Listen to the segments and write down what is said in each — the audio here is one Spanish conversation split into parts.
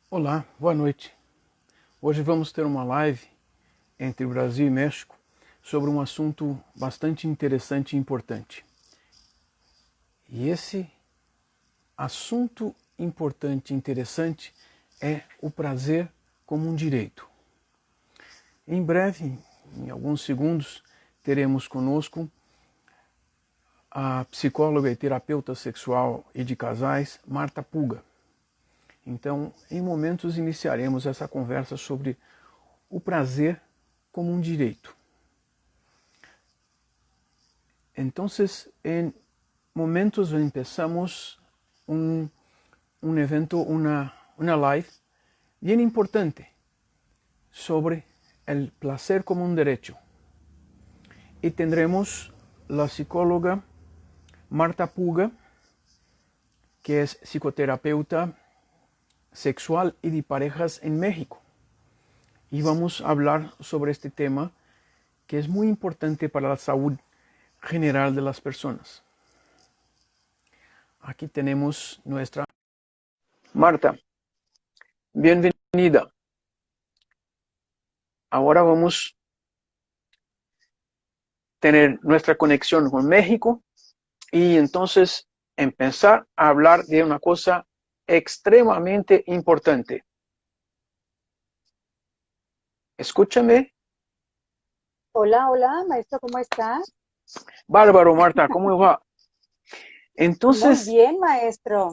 Olá, boa noite. Hoje vamos ter uma live entre Brasil e México sobre um assunto bastante interessante e importante. E esse assunto importante e interessante é o prazer como um direito. Em breve, em alguns segundos, teremos conosco a psicóloga e terapeuta sexual e de casais, Marta Puga. Então, em momentos, iniciaremos essa conversa sobre o prazer como un direito. Entonces, en momentos empezamos un evento, una live bien importante sobre el placer como un derecho. Y tendremos la psicóloga Marta Puga, que es psicoterapeuta sexual y de parejas en México. Y vamos a hablar sobre este tema que es muy importante para la salud general de las personas. Aquí tenemos nuestra Marta. Bienvenida. Ahora vamos a tener nuestra conexión con México y entonces empezar a hablar de una cosa extremadamente importante. Escúchame. Hola, hola, maestro, ¿cómo estás? Bárbaro, Marta, ¿cómo va? Muy Entonces, bien, maestro.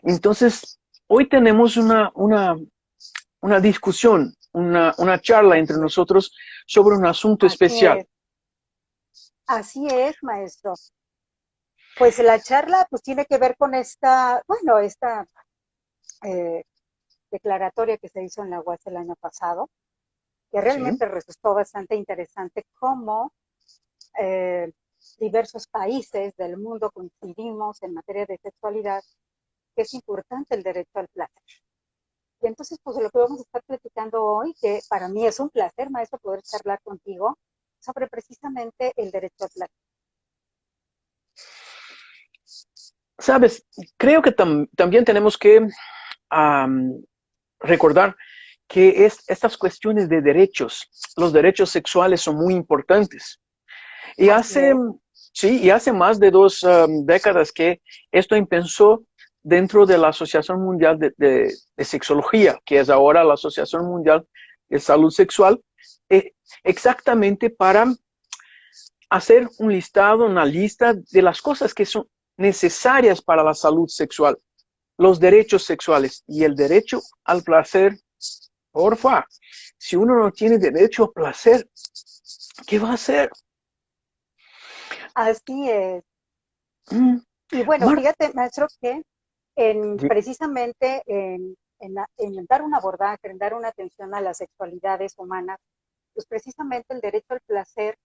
entonces hoy tenemos una discusión, una charla entre nosotros sobre un asunto Así especial. así es, maestro. Pues la charla pues tiene que ver con esta eh, declaratoria que se hizo en la UAS el año pasado, que ¿Sí? realmente resultó bastante interesante cómo eh, diversos países del mundo coincidimos en materia de sexualidad, que es importante el derecho al placer. Y entonces, pues lo que vamos a estar platicando hoy, que para mí es un placer, maestro, poder charlar contigo sobre precisamente el derecho al placer. Sabes, creo que también tenemos que recordar que estas cuestiones de derechos, los derechos sexuales son muy importantes. Y Así es. sí, y hace más de dos décadas que esto empezó dentro de la Asociación Mundial de Sexología, que es ahora la Asociación Mundial de Salud Sexual, eh, exactamente para hacer un listado, una lista de las cosas que son necesarias para la salud sexual, los derechos sexuales y el derecho al placer. Porfa, si uno no tiene derecho a placer, ¿qué va a hacer? Así es. Mm, Y bueno, Mar fíjate, maestro, que precisamente en dar un abordaje, en dar una atención a las sexualidades humanas, pues precisamente el derecho al placer,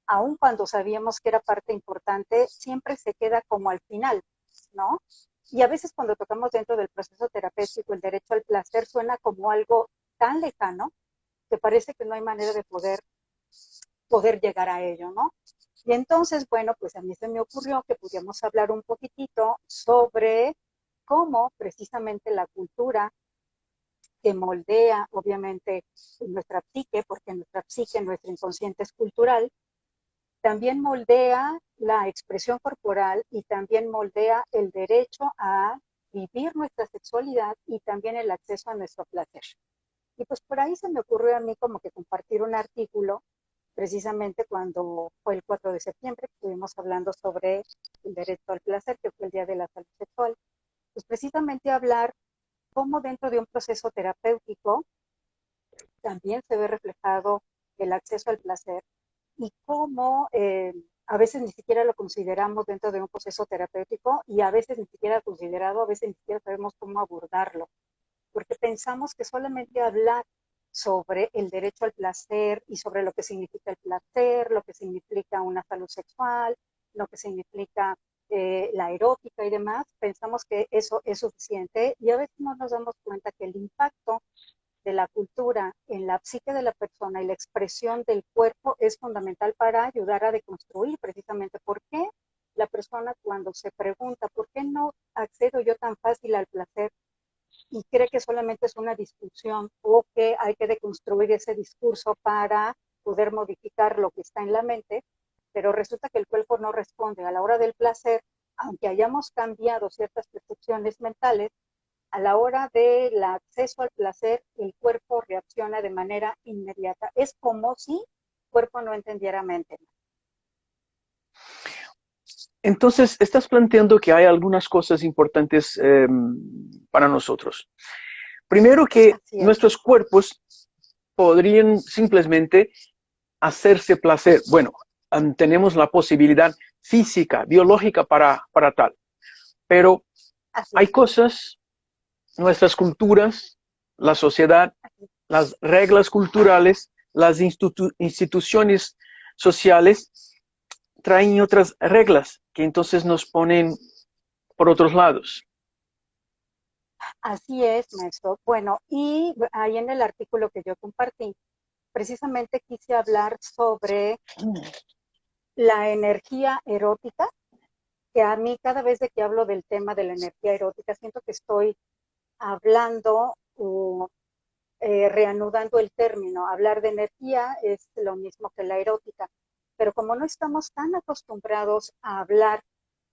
aun cuando sabíamos que era parte importante, siempre se queda como al final, ¿no? Y a veces cuando tocamos dentro del proceso terapéutico el derecho al placer suena como algo tan lejano que parece que no hay manera de poder llegar a ello, ¿no? Y entonces, bueno, pues a mí se me ocurrió que pudiéramos hablar un poquitito sobre cómo precisamente la cultura que moldea, obviamente, nuestra psique, porque nuestra psique, nuestro inconsciente es cultural, también moldea la expresión corporal y también moldea el derecho a vivir nuestra sexualidad y también el acceso a nuestro placer. Y pues por ahí se me ocurrió a mí como que compartir un artículo precisamente cuando fue el 4 de septiembre, que estuvimos hablando sobre el derecho al placer, que fue el Día de la Salud Sexual, pues precisamente hablar cómo dentro de un proceso terapéutico también se ve reflejado el acceso al placer y cómo a veces ni siquiera lo consideramos dentro de un proceso terapéutico y a veces ni siquiera considerado, a veces ni siquiera sabemos cómo abordarlo, porque pensamos que solamente hablar sobre el derecho al placer y sobre lo que significa el placer, lo que significa una salud sexual, lo que significa la erótica y demás, pensamos que eso es suficiente y a veces no nos damos cuenta que el impacto de la cultura en la psique de la persona y la expresión del cuerpo es fundamental para ayudar a deconstruir precisamente por qué la persona cuando se pregunta por qué no accedo yo tan fácil al placer, y cree que solamente es una discusión o que hay que deconstruir ese discurso para poder modificar lo que está en la mente, pero resulta que el cuerpo no responde. A la hora del placer, aunque hayamos cambiado ciertas percepciones mentales, a la hora del acceso al placer, el cuerpo reacciona de manera inmediata. Es como si el cuerpo no entendiera mente. Entonces, estás planteando que hay algunas cosas importantes para nosotros. Primero, que nuestros cuerpos podrían simplemente hacerse placer. Bueno, tenemos la posibilidad física, biológica para tal, pero hay cosas, nuestras culturas, la sociedad, las reglas culturales, las instituciones sociales traen otras reglas que entonces nos ponen por otros lados. Así es, maestro. Bueno, y ahí en el artículo que yo compartí, precisamente quise hablar sobre la energía erótica, que a mí cada vez de que hablo del tema de la energía erótica, siento que estoy hablando o reanudando el término. Hablar de energía es lo mismo que la erótica, pero como no estamos tan acostumbrados a hablar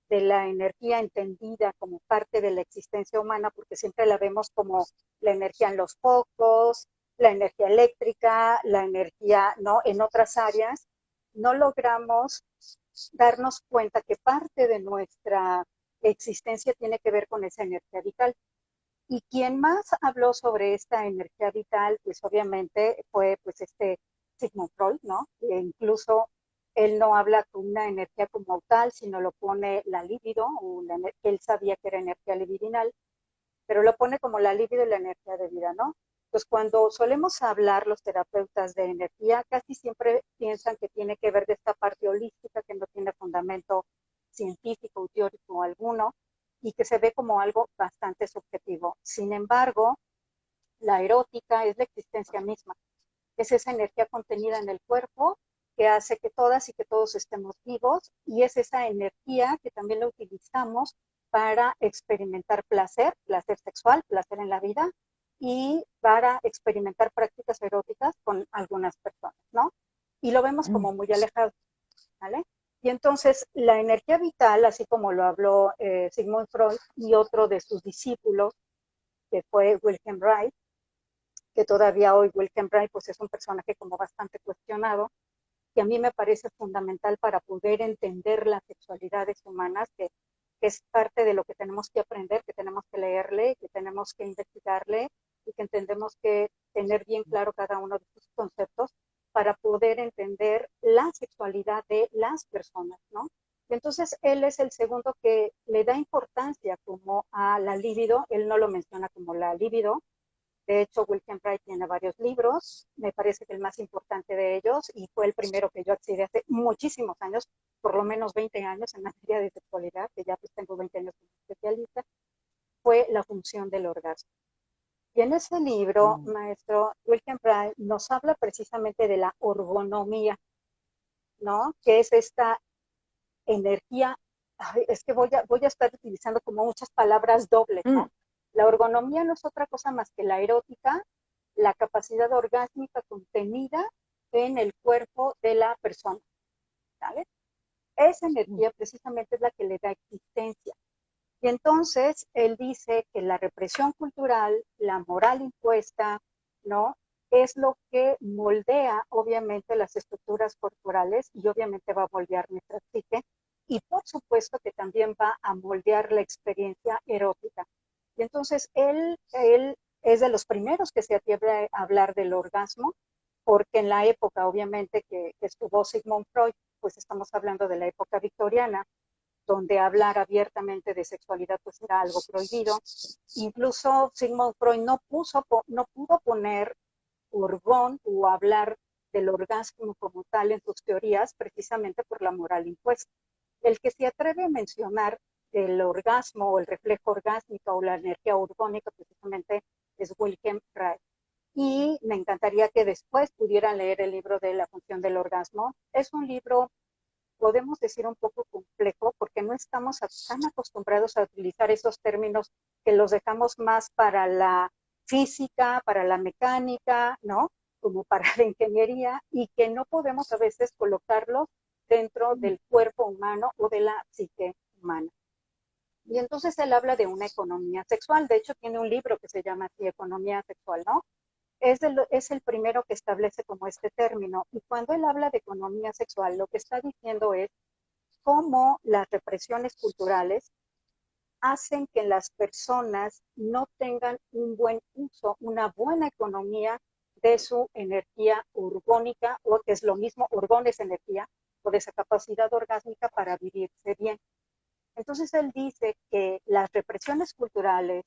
de la energía entendida como parte de la existencia humana, porque siempre la vemos como la energía en los focos, la energía eléctrica, la energía, ¿no?, en otras áreas, no logramos darnos cuenta que parte de nuestra existencia tiene que ver con esa energía vital. Y quien más habló sobre esta energía vital, pues obviamente fue pues Sigmund Freud, ¿no? E incluso él no habla con una energía como tal, sino lo pone la libido, o que él sabía que era energía libidinal, pero lo pone como la libido y la energía de vida, ¿no? Pues cuando solemos hablar los terapeutas de energía, casi siempre piensan que tiene que ver de esta parte holística que no tiene fundamento científico o teórico alguno y que se ve como algo bastante subjetivo. Sin embargo, la erótica es la existencia misma, es esa energía contenida en el cuerpo que hace que todas y que todos estemos vivos y es esa energía que también la utilizamos para experimentar placer, placer sexual, placer en la vida y para experimentar prácticas eróticas con algunas personas, ¿no? Y lo vemos como muy alejado, ¿vale? Y entonces la energía vital, así como lo habló Sigmund Freud y otro de sus discípulos, que fue Wilhelm Reich, que todavía hoy Wilhelm Reich pues, es un personaje como bastante cuestionado, que a mí me parece fundamental para poder entender las sexualidades humanas, que es parte de lo que tenemos que aprender, que tenemos que leerle, que tenemos que investigarle y que entendemos que tener bien claro cada uno de sus conceptos para poder entender la sexualidad de las personas, ¿no? Entonces, él es el segundo que le da importancia como a la libido, él no lo menciona como la libido. De hecho, Wilhelm Reich tiene varios libros, me parece que el más importante de ellos, y fue el primero que yo accedí hace muchísimos años, por lo menos 20 años en materia de sexualidad, que ya pues tengo 20 años como especialista, fue La función del orgasmo. Y en ese libro, maestro, Wilhelm Reich nos habla precisamente de la orgonomía, ¿no? Que es esta energía, es que voy a estar utilizando como muchas palabras dobles, ¿no? La orgonomía no es otra cosa más que la erótica, la capacidad orgásmica contenida en el cuerpo de la persona, ¿vale? Esa energía precisamente es la que le da existencia. Y entonces él dice que la represión cultural, la moral impuesta, ¿no?, es lo que moldea obviamente las estructuras corporales y obviamente va a moldear nuestra psique y por supuesto que también va a moldear la experiencia erótica. Y entonces él es de los primeros que se atreve a hablar del orgasmo, porque en la época obviamente que estuvo Sigmund Freud, pues estamos hablando de la época victoriana, donde hablar abiertamente de sexualidad pues era algo prohibido. Incluso Sigmund Freud no pudo poner orgón o hablar del orgasmo como tal en sus teorías precisamente por la moral impuesta. El que se atreve a mencionar el orgasmo o el reflejo orgásmico o la energía orgónica precisamente es Wilhelm Reich. Y me encantaría que después pudieran leer el libro de La función del orgasmo. Es un libro podemos decir un poco complejo porque no estamos tan acostumbrados a utilizar esos términos que los dejamos más para la física, para la mecánica, ¿no? Como para la ingeniería y que no podemos a veces colocarlos dentro del cuerpo humano o de la psique humana. Y entonces él habla de una economía sexual. De hecho, tiene un libro que se llama así, Economía Sexual, ¿no? Es el primero que establece como este término. Y cuando él habla de economía sexual, lo que está diciendo es cómo las represiones culturales hacen que las personas no tengan un buen uso, una buena economía de su energía orgónica, o que es lo mismo, orgón es energía, o de esa capacidad orgásmica para vivirse bien. Entonces él dice que las represiones culturales,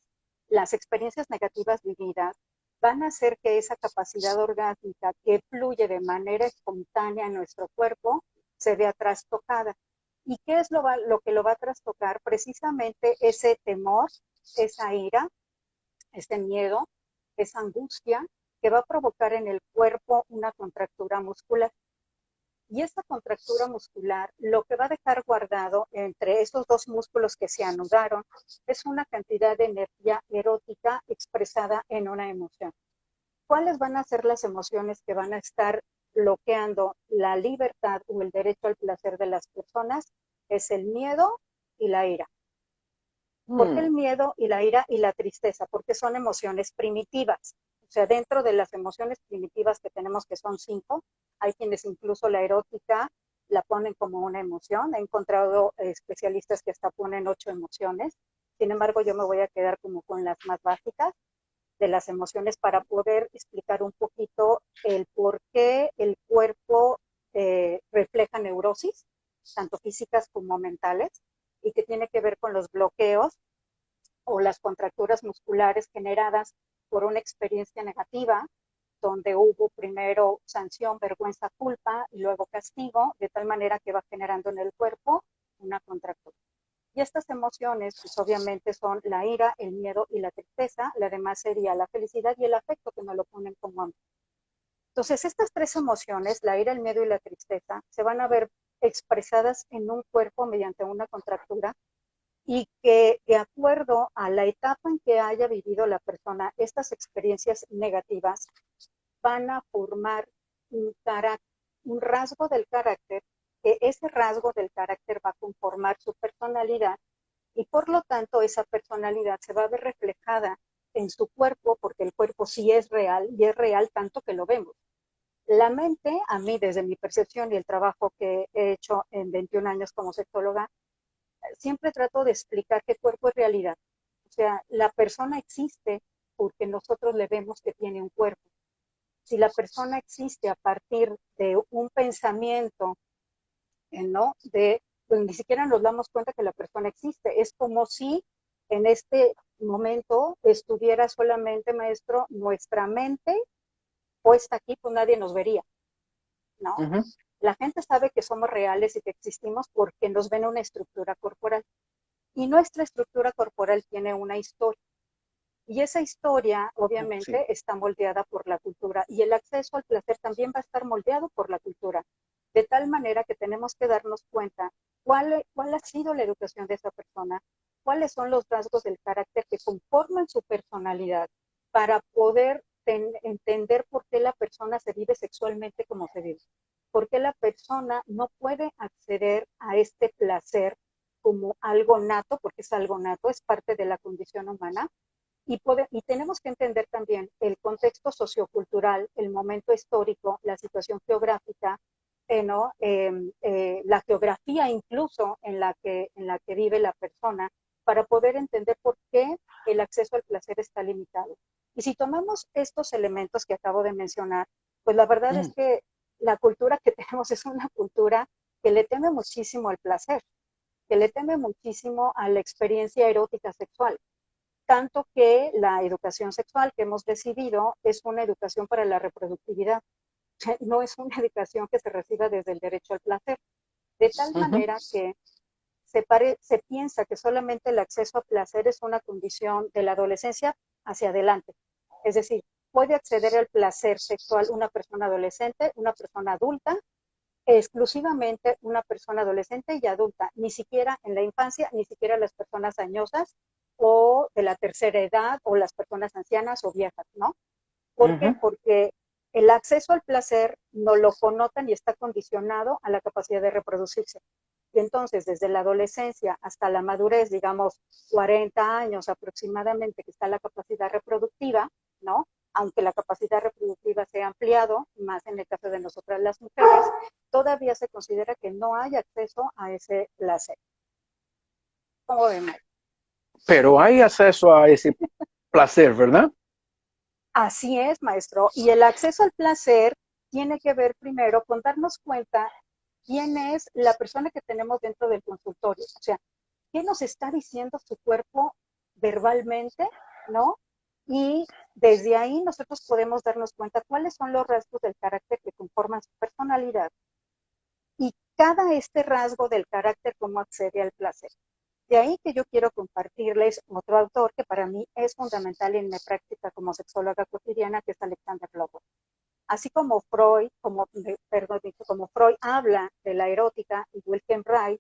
las experiencias negativas vividas, van a hacer que esa capacidad orgásmica que fluye de manera espontánea en nuestro cuerpo se vea trastocada. ¿Y qué es lo que lo va a trastocar? Precisamente ese temor, esa ira, ese miedo, esa angustia que va a provocar en el cuerpo una contractura muscular. Y esta contractura muscular, lo que va a dejar guardado entre esos dos músculos que se anudaron, es una cantidad de energía erótica expresada en una emoción. ¿Cuáles van a ser las emociones que van a estar bloqueando la libertad o el derecho al placer de las personas? Es el miedo y la ira. ¿Por qué el miedo y la ira y la tristeza? Porque son emociones primitivas. O sea, dentro de las emociones primitivas que tenemos, que son 5, hay quienes incluso la erótica la ponen como una emoción. He encontrado especialistas que hasta ponen 8 emociones. Sin embargo, yo me voy a quedar como con las más básicas de las emociones para poder explicar un poquito el por qué el cuerpo refleja neurosis, tanto físicas como mentales, y que tiene que ver con los bloqueos o las contracturas musculares generadas por una experiencia negativa, donde hubo primero sanción, vergüenza, culpa y luego castigo, de tal manera que va generando en el cuerpo una contractura. Y estas emociones, pues obviamente son la ira, el miedo y la tristeza. La demás sería la felicidad y el afecto, que nos lo ponen como amor. Entonces, estas 3 emociones, la ira, el miedo y la tristeza, se van a ver expresadas en un cuerpo mediante una contractura, y que de acuerdo a la etapa en que haya vivido la persona estas experiencias negativas, van a formar un rasgo del carácter, que ese rasgo del carácter va a conformar su personalidad, y por lo tanto esa personalidad se va a ver reflejada en su cuerpo, porque el cuerpo sí es real, y es real tanto que lo vemos. La mente, a mí desde mi percepción y el trabajo que he hecho en 21 años como sexóloga, siempre trato de explicar que cuerpo es realidad. O sea, la persona existe porque nosotros le vemos que tiene un cuerpo. Si la persona existe a partir de un pensamiento, ¿no? Pues ni siquiera nos damos cuenta que la persona existe. Es como si en este momento estuviera solamente, maestro, nuestra mente puesta aquí, pues nadie nos vería, ¿no? Uh-huh. La gente sabe que somos reales y que existimos porque nos ven una estructura corporal. Y nuestra estructura corporal tiene una historia. Y esa historia, obviamente, sí, está moldeada por la cultura. Y el acceso al placer también va a estar moldeado por la cultura. De tal manera que tenemos que darnos cuenta cuál ha sido la educación de esa persona, cuáles son los rasgos del carácter que conforman su personalidad, para poder entender por qué la persona se vive sexualmente como se vive. Por qué la persona no puede acceder a este placer como algo nato, porque es algo nato, es parte de la condición humana. Y tenemos que entender también el contexto sociocultural, el momento histórico, la situación geográfica, ¿no? La geografía incluso en la que vive la persona, para poder entender por qué el acceso al placer está limitado. Y si tomamos estos elementos que acabo de mencionar, pues la verdad es que la cultura que tenemos es una cultura que le teme muchísimo al placer, que le teme muchísimo a la experiencia erótica sexual. Tanto que la educación sexual que hemos recibido es una educación para la reproductividad, no es una educación que se reciba desde el derecho al placer. De tal manera que se piensa que solamente el acceso a placer es una condición de la adolescencia hacia adelante. Es decir, puede acceder al placer sexual una persona adolescente, una persona adulta, exclusivamente una persona adolescente y adulta, ni siquiera en la infancia, ni siquiera las personas añosas o de la tercera edad o las personas ancianas o viejas, ¿no? ¿Por qué? Porque el acceso al placer no lo connotan y está condicionado a la capacidad de reproducirse. Y entonces, desde la adolescencia hasta la madurez, digamos 40 años aproximadamente, que está la capacidad reproductiva, ¿no? Aunque la capacidad reproductiva se ha ampliado, más en el caso de nosotras las mujeres, todavía se considera que no hay acceso a ese placer. ¿Cómo ven, Mike? Pero hay acceso a ese placer, ¿verdad? Así es, maestro. Y el acceso al placer tiene que ver primero con darnos cuenta quién es la persona que tenemos dentro del consultorio. O sea, qué nos está diciendo su cuerpo verbalmente, ¿no? Y desde ahí nosotros podemos darnos cuenta cuáles son los rasgos del carácter que conforman su personalidad y cada rasgo del carácter cómo accede al placer. De ahí que yo quiero compartirles otro autor que para mí es fundamental en mi práctica como sexóloga cotidiana, que es Alexander Lowen. Así como Freud, como Freud habla de la erótica y Wilhelm Reich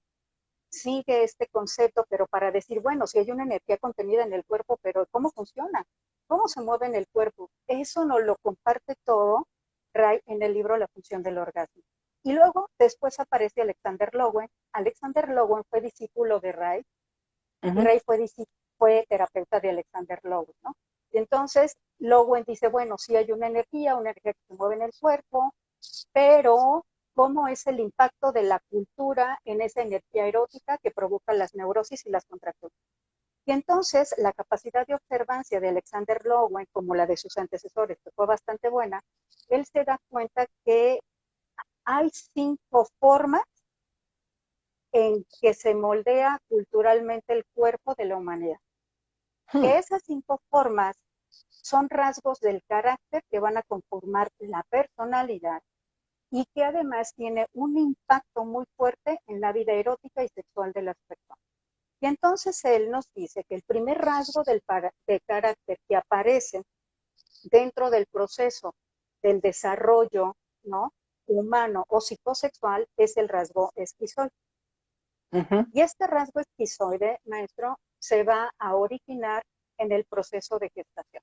sigue este concepto, pero para decir, bueno, si hay una energía contenida en el cuerpo, pero ¿cómo funciona? ¿Cómo se mueve en el cuerpo? Eso nos lo comparte todo Reich en el libro La función del orgasmo. Y luego, después aparece Alexander Lowen. Alexander Lowen fue discípulo de Reich. Reich fue terapeuta de Alexander Lowen, ¿no? Y entonces Lowen dice, bueno, sí hay una energía que se mueve en el cuerpo, pero ¿cómo es el impacto de la cultura en esa energía erótica que provoca las neurosis y las contracciones? Y entonces la capacidad de observancia de Alexander Lowen, como la de sus antecesores, que fue bastante buena, él se da cuenta que hay 5 formas en que se moldea culturalmente el cuerpo de la humanidad. Que esas 5 formas son rasgos del carácter que van a conformar la personalidad y que además tiene un impacto muy fuerte en la vida erótica y sexual de las personas. Y entonces él nos dice que el primer rasgo de carácter que aparece dentro del proceso del desarrollo, ¿no?, humano o psicosexual es el rasgo esquizoide. Y este rasgo esquizoide, maestro, se va a originar en el proceso de gestación.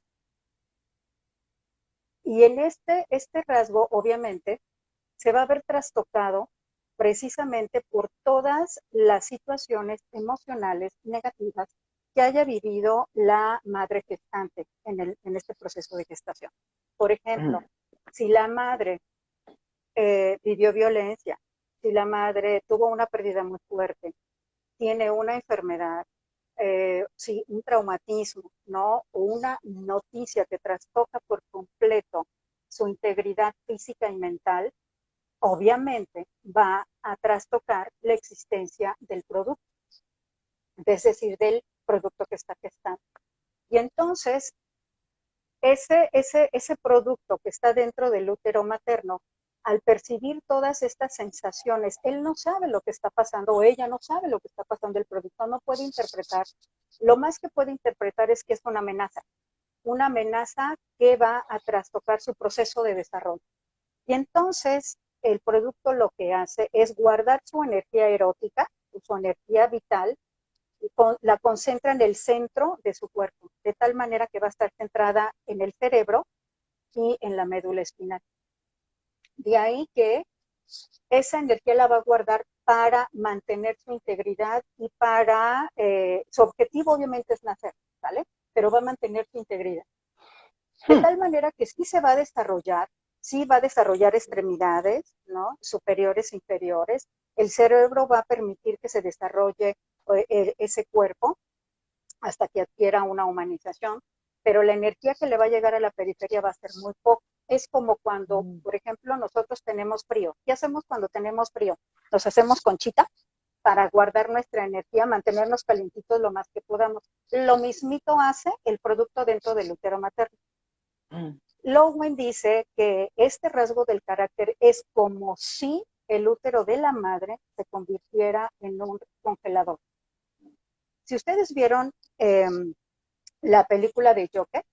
Y en este rasgo, obviamente, se va a ver trastocado precisamente por todas las situaciones emocionales negativas que haya vivido la madre gestante en este proceso de gestación. Por ejemplo, si la madre vivió violencia, si la madre tuvo una pérdida muy fuerte, tiene una enfermedad, sí, un traumatismo, ¿no? O una noticia que trastoca por completo su integridad física y mental, obviamente va a trastocar la existencia del producto, es decir, del producto que está gestando. Y entonces, ese producto que está dentro del útero materno, al percibir todas estas sensaciones, él no sabe lo que está pasando o ella no sabe lo que está pasando, el producto no puede interpretar. Lo más que puede interpretar es que es una amenaza que va a trastocar su proceso de desarrollo. Y entonces el producto lo que hace es guardar su energía erótica, su energía vital, y la concentra en el centro de su cuerpo, de tal manera que va a estar centrada en el cerebro y en la médula espinal. De ahí que esa energía la va a guardar para mantener su integridad y para, su objetivo obviamente es nacer, ¿vale? Pero va a mantener su integridad. De tal manera que sí se va a desarrollar, sí va a desarrollar extremidades, ¿no?, superiores e inferiores. El cerebro va a permitir que se desarrolle ese cuerpo hasta que adquiera una humanización, pero la energía que le va a llegar a la periferia va a ser muy poco. Es como cuando, por ejemplo, nosotros tenemos frío. ¿Qué hacemos cuando tenemos frío? Nos hacemos conchita para guardar nuestra energía, mantenernos calentitos lo más que podamos. Lo mismito hace el producto dentro del útero materno. Lowen dice que este rasgo del carácter es como si el útero de la madre se convirtiera en un congelador. Si ustedes vieron la película de Joker,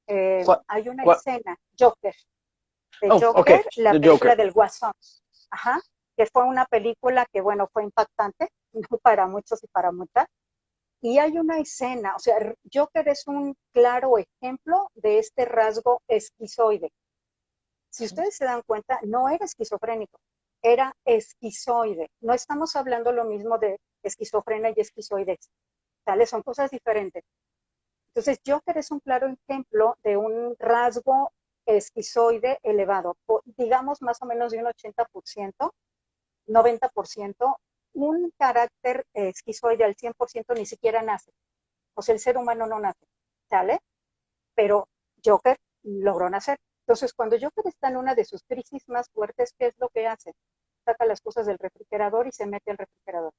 hay una escena, Joker, de Joker, okay, la película Joker del Guasón. ajá, que fue una película que, bueno, fue impactante, ¿no? Para muchos y para muchas. Y hay una escena, o sea, Joker es un claro ejemplo de este rasgo esquizoide. Si ustedes se dan cuenta, no era esquizofrénico, era esquizoide. No estamos hablando lo mismo de esquizofrenia y esquizoides, ¿sale? Son cosas diferentes. Entonces, Joker es un claro ejemplo de un rasgo esquizoide elevado, digamos más o menos de un 80%, 90%, un carácter esquizoide al 100% ni siquiera nace. O sea, el ser humano no nace, ¿sale? Pero Joker logró nacer. Entonces, cuando Joker está en una de sus crisis más fuertes, ¿qué es lo que hace? Saca las cosas del refrigerador y se mete al refrigerador,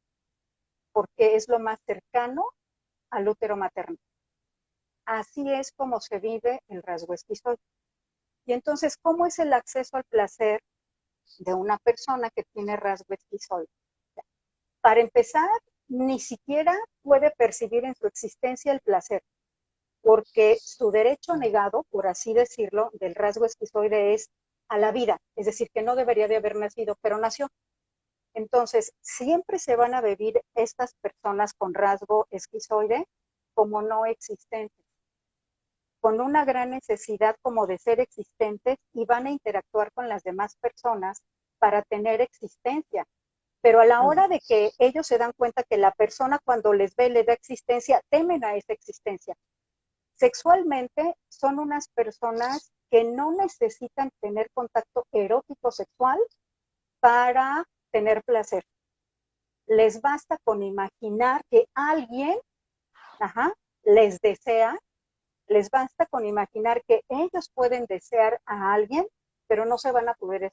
porque es lo más cercano al útero materno. Así es como se vive el rasgo esquizoide. Y entonces, ¿cómo es el acceso al placer de una persona que tiene rasgo esquizoide? Para empezar, ni siquiera puede percibir en su existencia el placer, porque su derecho negado, por así decirlo, del rasgo esquizoide es a la vida, es decir, que no debería de haber nacido, pero nació. Entonces, siempre se van a vivir estas personas con rasgo esquizoide como no existentes, con una gran necesidad como de ser existentes y van a interactuar con las demás personas para tener existencia. Pero a la hora de que ellos se dan cuenta que la persona cuando les ve le da existencia, temen a esa existencia. Sexualmente son unas personas que no necesitan tener contacto erótico sexual para tener placer. Les basta con imaginar que alguien, ajá, les desea, les basta con imaginar que ellos pueden desear a alguien, pero no se van a poder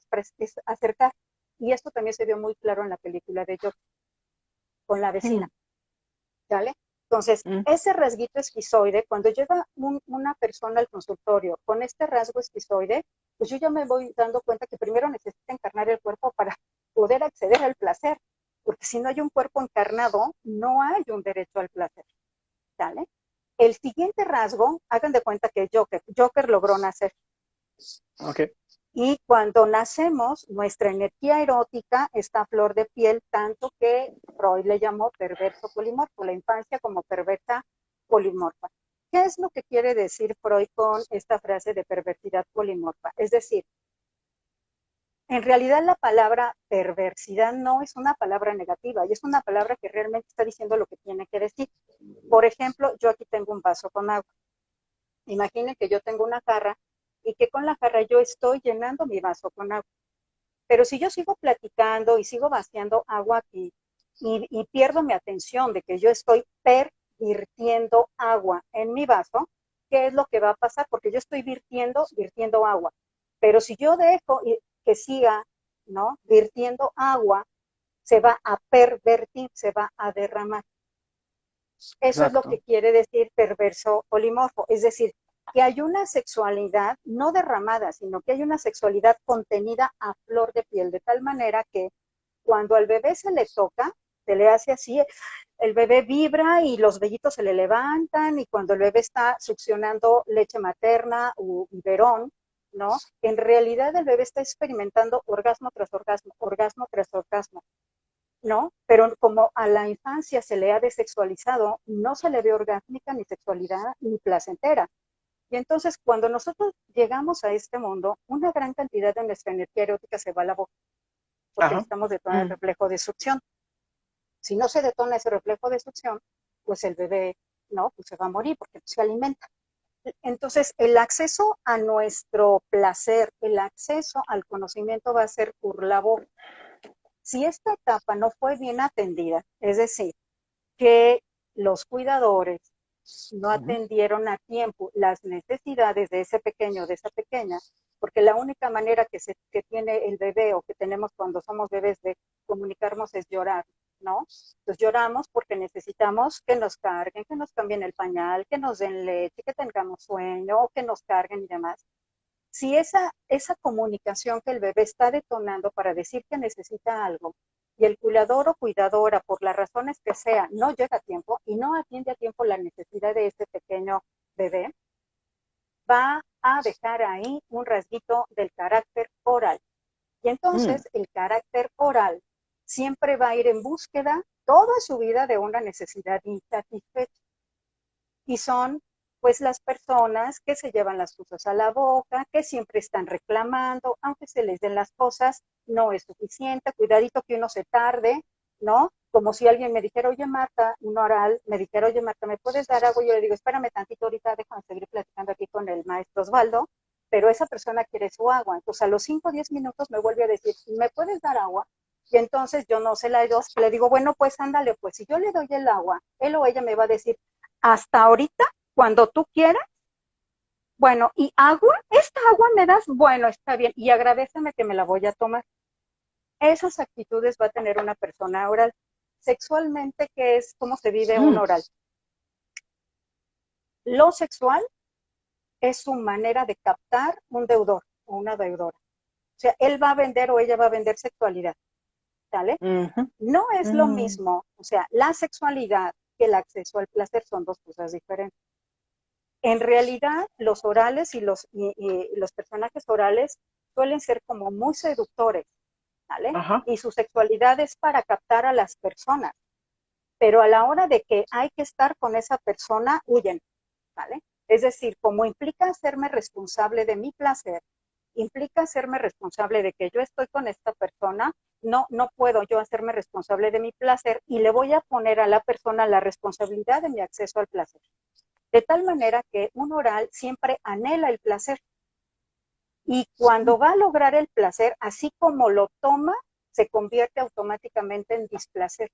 acercar. Y esto también se vio muy claro en la película de Joker, con la vecina, ¿vale? Entonces, ese rasguito esquizoide, cuando llega una persona al consultorio con este rasgo esquizoide, pues yo ya me voy dando cuenta que primero necesita encarnar el cuerpo para poder acceder al placer, porque si no hay un cuerpo encarnado, no hay un derecho al placer, ¿vale? El siguiente rasgo, hagan de cuenta que Joker logró nacer. Okay. Y cuando nacemos, nuestra energía erótica está a flor de piel, tanto que Freud le llamó perverso polimorfo, la infancia como perversa polimorfa. ¿Qué es lo que quiere decir Freud con esta frase de perversidad polimorfa? Es decir, en realidad la palabra perversidad no es una palabra negativa, y es una palabra que realmente está diciendo lo que tiene que decir. Por ejemplo, yo aquí tengo un vaso con agua. Imaginen que yo tengo una jarra y que con la jarra yo estoy llenando mi vaso con agua. Pero si yo sigo platicando y sigo vaciando agua aquí y pierdo mi atención de que yo estoy vertiendo agua en mi vaso, ¿qué es lo que va a pasar? Porque yo estoy virtiendo agua. Pero si yo dejo que siga, ¿no? Virtiendo agua, se va a pervertir, se va a derramar. Eso es lo que quiere decir perverso polimorfo, es decir, que hay una sexualidad no derramada, sino que hay una sexualidad contenida a flor de piel, de tal manera que cuando al bebé se le toca, se le hace así, el bebé vibra y los vellitos se le levantan, y cuando el bebé está succionando leche materna o biberón, ¿no? En realidad el bebé está experimentando orgasmo tras orgasmo, orgasmo tras orgasmo. ¿No? Pero como a la infancia se le ha desexualizado, no se le ve orgásmica ni sexualidad ni placentera. Y entonces cuando nosotros llegamos a este mundo, una gran cantidad de nuestra energía erótica se va a la boca, porque necesitamos detonar el reflejo de succión. Si no se detona ese reflejo de succión, pues el bebé, ¿no? Pues se va a morir porque no se alimenta. Entonces, el acceso a nuestro placer, el acceso al conocimiento va a ser por la boca. Si esta etapa no fue bien atendida, es decir, que los cuidadores no atendieron a tiempo las necesidades de ese pequeño, de esa pequeña, porque la única manera que tiene el bebé o que tenemos cuando somos bebés de comunicarnos es llorar, ¿no? Pues lloramos porque necesitamos que nos carguen, que nos cambien el pañal, que nos den leche, que tengamos sueño, que nos carguen y demás. Si esa comunicación que el bebé está detonando para decir que necesita algo y el cuidador o cuidadora, por las razones que sea, no llega a tiempo y no atiende a tiempo la necesidad de ese pequeño bebé, va a dejar ahí un rasguito del carácter oral. Y entonces el carácter oral siempre va a ir en búsqueda toda su vida de una necesidad insatisfecha. Y son pues las personas que se llevan las cosas a la boca, que siempre están reclamando, aunque se les den las cosas, no es suficiente, cuidadito que uno se tarde, ¿no? Como si alguien me dijera, oye Marta, un oral, me dijera, oye Marta, ¿me puedes dar algo? Yo le digo, espérame tantito ahorita, déjame seguir platicando aquí con el maestro Osvaldo, pero esa persona quiere su agua. Entonces a los 5 o 10 minutos me vuelve a decir, ¿me puedes dar agua? Y entonces yo no se la doy, le digo, bueno, pues ándale, pues si yo le doy el agua, él o ella me va a decir, hasta ahorita, cuando tú quieras, bueno, ¿y agua? ¿Esta agua me das? Bueno, está bien, y agradéceme que me la voy a tomar. Esas actitudes va a tener una persona oral. Sexualmente, ¿qué es? ¿Cómo se vive un oral? Lo sexual es su manera de captar un deudor o una deudora. O sea, él va a vender o ella va a vender sexualidad, ¿sale? No es lo mismo, o sea, la sexualidad que el acceso al placer son dos cosas diferentes. En realidad, los orales y los personajes orales suelen ser como muy seductores, ¿vale? Y su sexualidad es para captar a las personas, pero a la hora de que hay que estar con esa persona, huyen, ¿vale? Es decir, como implica hacerme responsable de mi placer, implica hacerme responsable de que yo estoy con esta persona, no puedo yo hacerme responsable de mi placer y le voy a poner a la persona la responsabilidad de mi acceso al placer. De tal manera que un oral siempre anhela el placer. Y cuando va a lograr el placer, así como lo toma, se convierte automáticamente en displacer.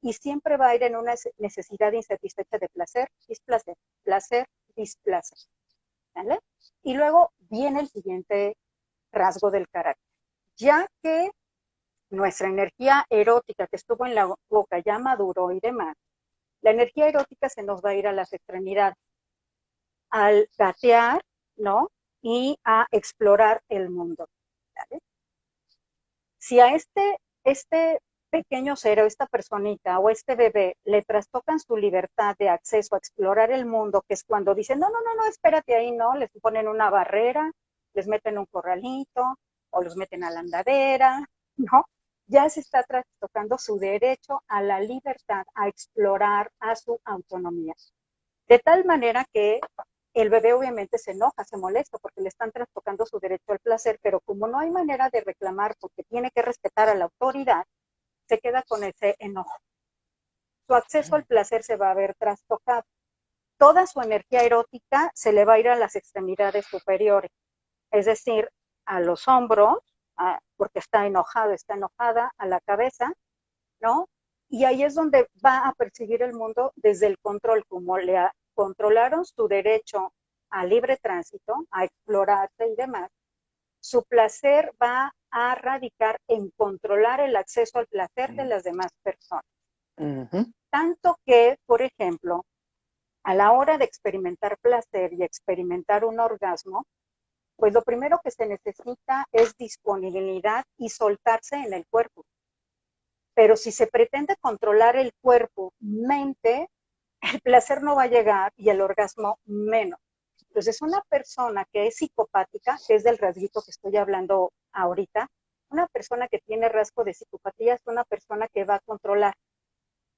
Y siempre va a ir en una necesidad insatisfecha de placer, displacer, placer, displacer. ¿Vale? Y luego viene el siguiente rasgo del carácter. Ya que nuestra energía erótica que estuvo en la boca ya maduró y demás, la energía erótica se nos va a ir a las extremidades, al gatear, ¿no? Y a explorar el mundo. ¿Vale? Si a este pequeño ser o esta personita o este bebé le trastocan su libertad de acceso a explorar el mundo, que es cuando dicen, no, espérate ahí, no, les ponen una barrera, les meten un corralito o los meten a la andadera, ¿no? Ya se está trastocando su derecho a la libertad, a explorar, a su autonomía. De tal manera que el bebé obviamente se enoja, se molesta porque le están trastocando su derecho al placer, pero como no hay manera de reclamar porque tiene que respetar a la autoridad, se queda con ese enojo. Su acceso al placer se va a ver trastocado. Toda su energía erótica se le va a ir a las extremidades superiores, es decir, a los hombros, porque está enojado, está enojada, a la cabeza, ¿no? Y ahí es donde va a percibir el mundo desde el control, como le controlaron su derecho a libre tránsito, a explorarse y demás. Su placer va a radicar en controlar el acceso al placer de las demás personas. Tanto que, por ejemplo, a la hora de experimentar placer y experimentar un orgasmo, pues lo primero que se necesita es disponibilidad y soltarse en el cuerpo. Pero si se pretende controlar el cuerpo, mente, el placer no va a llegar y el orgasmo menos. Entonces, una persona que es psicopática, que es del rasguito que estoy hablando ahorita, una persona que tiene rasgo de psicopatía es una persona que va a controlar,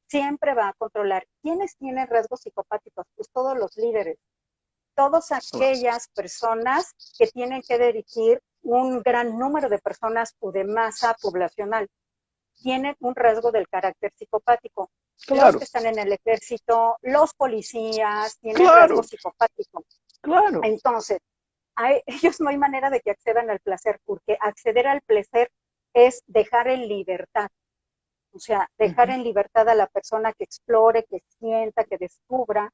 siempre va a controlar. ¿Quiénes tienen rasgos psicopáticos? Pues todos los líderes, todas aquellas personas que tienen que dirigir un gran número de personas o de masa poblacional. Tienen un rasgo del carácter psicopático. Claro. Los que están en el ejército, los policías, tienen rasgos psicopáticos. Claro. Entonces, ellos no hay manera de que accedan al placer, porque acceder al placer es dejar en libertad. O sea, dejar en libertad a la persona que explore, que sienta, que descubra.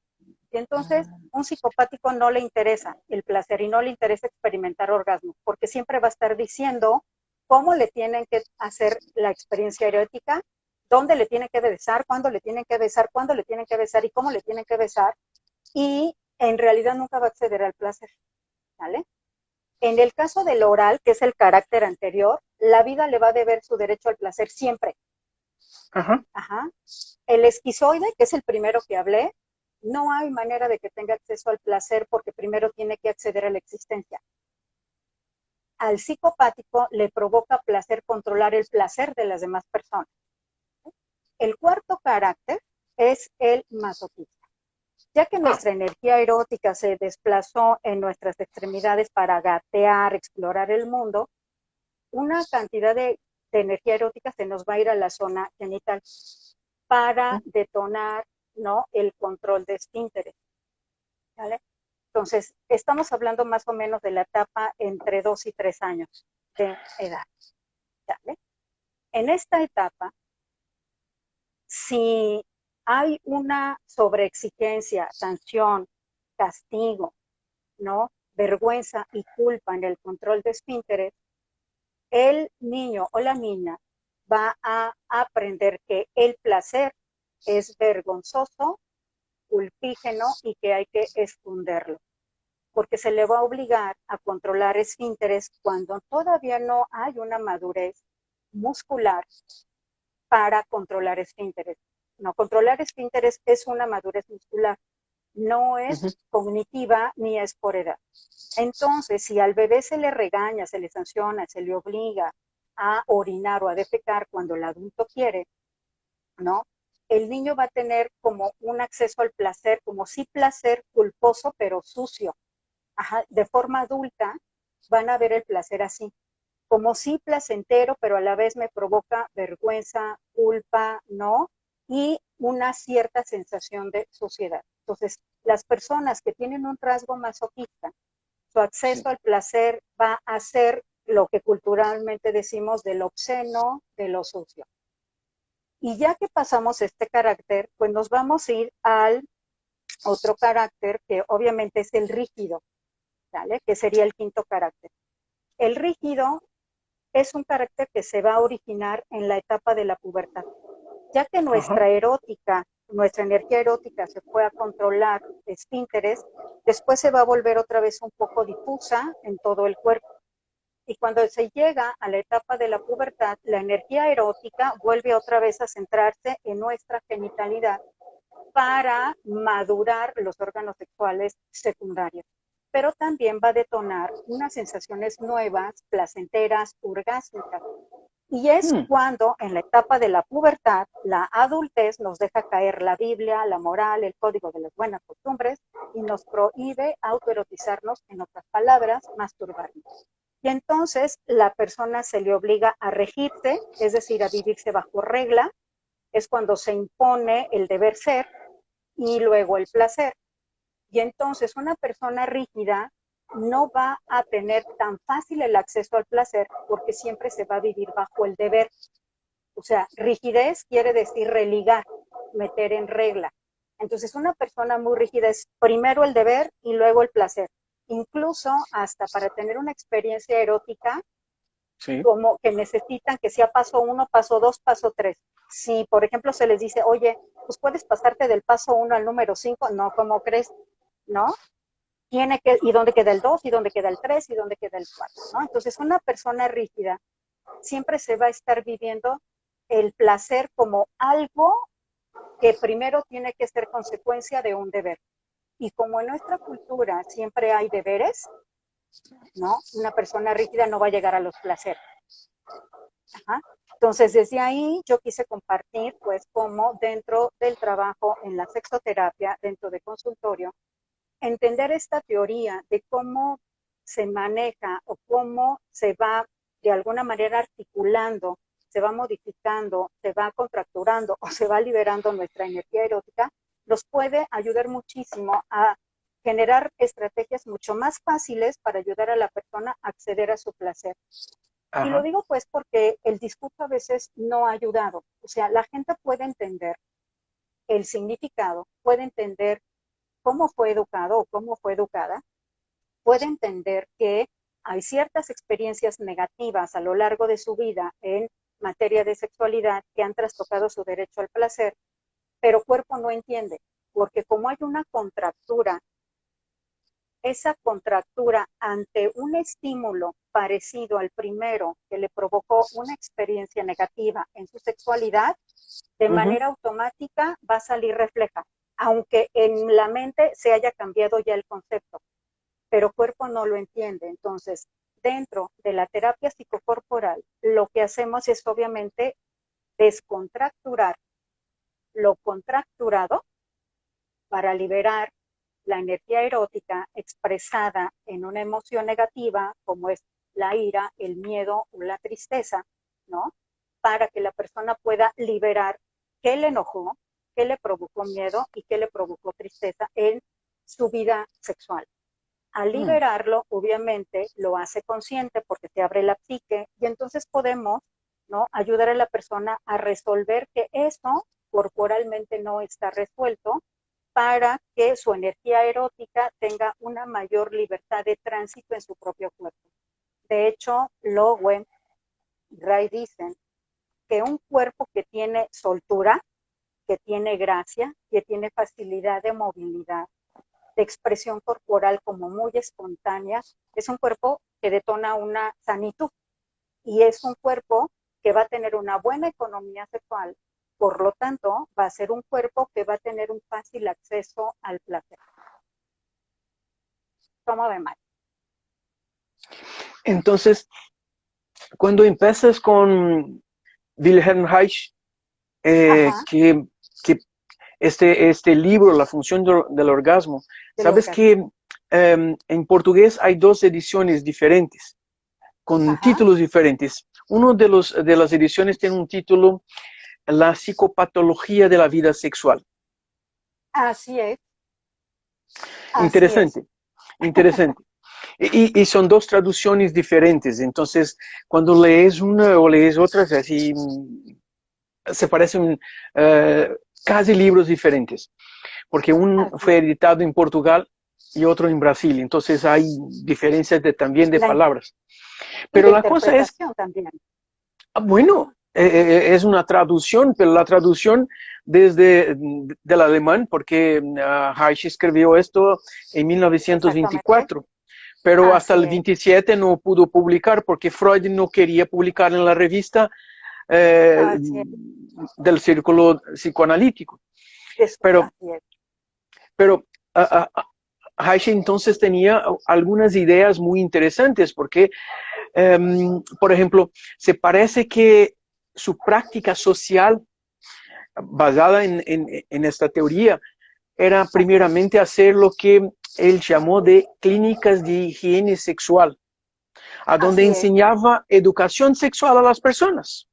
Y entonces, un psicopático no le interesa el placer y no le interesa experimentar orgasmo, porque siempre va a estar diciendo cómo le tienen que hacer la experiencia erótica, dónde le tienen que besar, cuándo le tienen que besar, cuándo le tienen que besar y cómo le tienen que besar. Y en realidad nunca va a acceder al placer, ¿vale? En el caso del oral, que es el carácter anterior, la vida le va a deber su derecho al placer siempre. Ajá. El esquizoide, que es el primero que hablé, no hay manera de que tenga acceso al placer porque primero tiene que acceder a la existencia. al psicopático le provoca placer controlar el placer de las demás personas. El cuarto carácter es el masoquista. Ya que nuestra energía erótica se desplazó en nuestras extremidades para gatear, explorar el mundo, una cantidad de energía erótica se nos va a ir a la zona genital para detonar, ¿no?, el control de esfínteres, ¿vale? Entonces, estamos hablando más o menos de la etapa entre 2 y 3 años de edad, ¿vale? En esta etapa, si hay una sobreexigencia, sanción, castigo, ¿no?, vergüenza y culpa en el control de esfínteres, el niño o la niña va a aprender que el placer es vergonzoso, culpígeno y que hay que esconderlo, porque se le va a obligar a controlar esfínteres cuando todavía no hay una madurez muscular para controlar esfínteres. No, controlar esfínteres es una madurez muscular, no es cognitiva ni es por edad. Entonces, si al bebé se le regaña, se le sanciona, se le obliga a orinar o a defecar cuando el adulto quiere, ¿no?, el niño va a tener como un acceso al placer, como sí placer culposo, pero sucio. Ajá, de forma adulta van a ver el placer así, como sí placentero, pero a la vez me provoca vergüenza, culpa, ¿no? Y una cierta sensación de suciedad. Entonces, las personas que tienen un rasgo masoquista, su acceso al placer va a ser lo que culturalmente decimos de lo obsceno, de lo sucio. Y ya que pasamos este carácter, pues nos vamos a ir al otro carácter que obviamente es el rígido, ¿vale?, que sería el quinto carácter. El rígido es un carácter que se va a originar en la etapa de la pubertad, ya que nuestra erótica, nuestra energía erótica se fue a controlar esfínteres, después se va a volver otra vez un poco difusa en todo el cuerpo. Y cuando se llega a la etapa de la pubertad, la energía erótica vuelve otra vez a centrarse en nuestra genitalidad para madurar los órganos sexuales secundarios. Pero también va a detonar unas sensaciones nuevas, placenteras, orgásmicas. Y es cuando en la etapa de la pubertad, la adultez nos deja caer la Biblia, la moral, el código de las buenas costumbres y nos prohíbe autoerotizarnos, en otras palabras, masturbarnos. Y entonces la persona se le obliga a regirse, es decir, a vivirse bajo regla, es cuando se impone el deber ser y luego el placer. Y entonces una persona rígida no va a tener tan fácil el acceso al placer porque siempre se va a vivir bajo el deber. O sea, rigidez quiere decir religar, meter en regla. Entonces una persona muy rígida es primero el deber y luego el placer. Incluso hasta para tener una experiencia erótica, como que necesitan que sea paso 1, paso 2, paso 3. Si, por ejemplo, se les dice, oye, pues puedes pasarte del paso 1 al número 5, no, ¿cómo crees? ¿No? Tiene que, ¿y dónde queda el 2? ¿Y dónde queda el 3? ¿Y dónde queda el 4? ¿No? Entonces, una persona rígida siempre se va a estar viviendo el placer como algo que primero tiene que ser consecuencia de un deber. Y como en nuestra cultura siempre hay deberes, ¿no?, una persona rígida no va a llegar a los placeres. Ajá. Entonces, desde ahí yo quise compartir, pues, cómo dentro del trabajo en la sexoterapia, dentro de consultorio, entender esta teoría de cómo se maneja o cómo se va de alguna manera articulando, se va modificando, se va contracturando o se va liberando nuestra energía erótica, nos puede ayudar muchísimo a generar estrategias mucho más fáciles para ayudar a la persona a acceder a su placer. Ajá. Y lo digo pues porque el discurso a veces no ha ayudado. O sea, la gente puede entender el significado, puede entender cómo fue educado o cómo fue educada, puede entender que hay ciertas experiencias negativas a lo largo de su vida en materia de sexualidad que han trastocado su derecho al placer, pero cuerpo no entiende, porque como hay una contractura, esa contractura ante un estímulo parecido al primero que le provocó una experiencia negativa en su sexualidad, de manera automática va a salir reflejada, aunque en la mente se haya cambiado ya el concepto, pero cuerpo no lo entiende. Entonces, dentro de la terapia psicocorporal, lo que hacemos es obviamente descontracturar lo contracturado para liberar la energía erótica expresada en una emoción negativa, como es la ira, el miedo o la tristeza, ¿no? Para que la persona pueda liberar qué le enojó, qué le provocó miedo y qué le provocó tristeza en su vida sexual. Al liberarlo, obviamente, lo hace consciente porque te abre la psique y entonces podemos, ¿no?, ayudar a la persona a resolver que eso corporalmente no está resuelto para que su energía erótica tenga una mayor libertad de tránsito en su propio cuerpo. De hecho, Lowen y Ray dicen que un cuerpo que tiene soltura, que tiene gracia, que tiene facilidad de movilidad, de expresión corporal como muy espontánea, es un cuerpo que detona una sanitud y es un cuerpo que va a tener una buena economía sexual, por lo tanto va a ser un cuerpo que va a tener un fácil acceso al placer. ¿Cómo ven, Mike? Entonces, cuando empiezas con Wilhelm Reich, que este libro, La función del orgasmo, sabes que en portugués hay dos ediciones diferentes, con títulos diferentes. Uno de las ediciones tiene un título, La psicopatología de la vida sexual. Así es. Interesante, interesante. Y son dos traducciones diferentes, entonces cuando lees una o lees otra, así se parecen casi libros diferentes, porque uno fue editado en Portugal y otro en Brasil, entonces hay diferencias también de palabras. Pero la cosa es, también. Bueno, es una traducción, pero la traducción del alemán, porque Reich escribió esto en 1924. Pero hasta el 27 no pudo publicar porque Freud no quería publicar en la revista del círculo psicoanalítico. Pero Reich entonces tenía algunas ideas muy interesantes porque, por ejemplo, se parece que su práctica social basada en esta teoría era primeramente hacer lo que él llamó de clínicas de higiene sexual, a donde enseñaba educación sexual a las personas.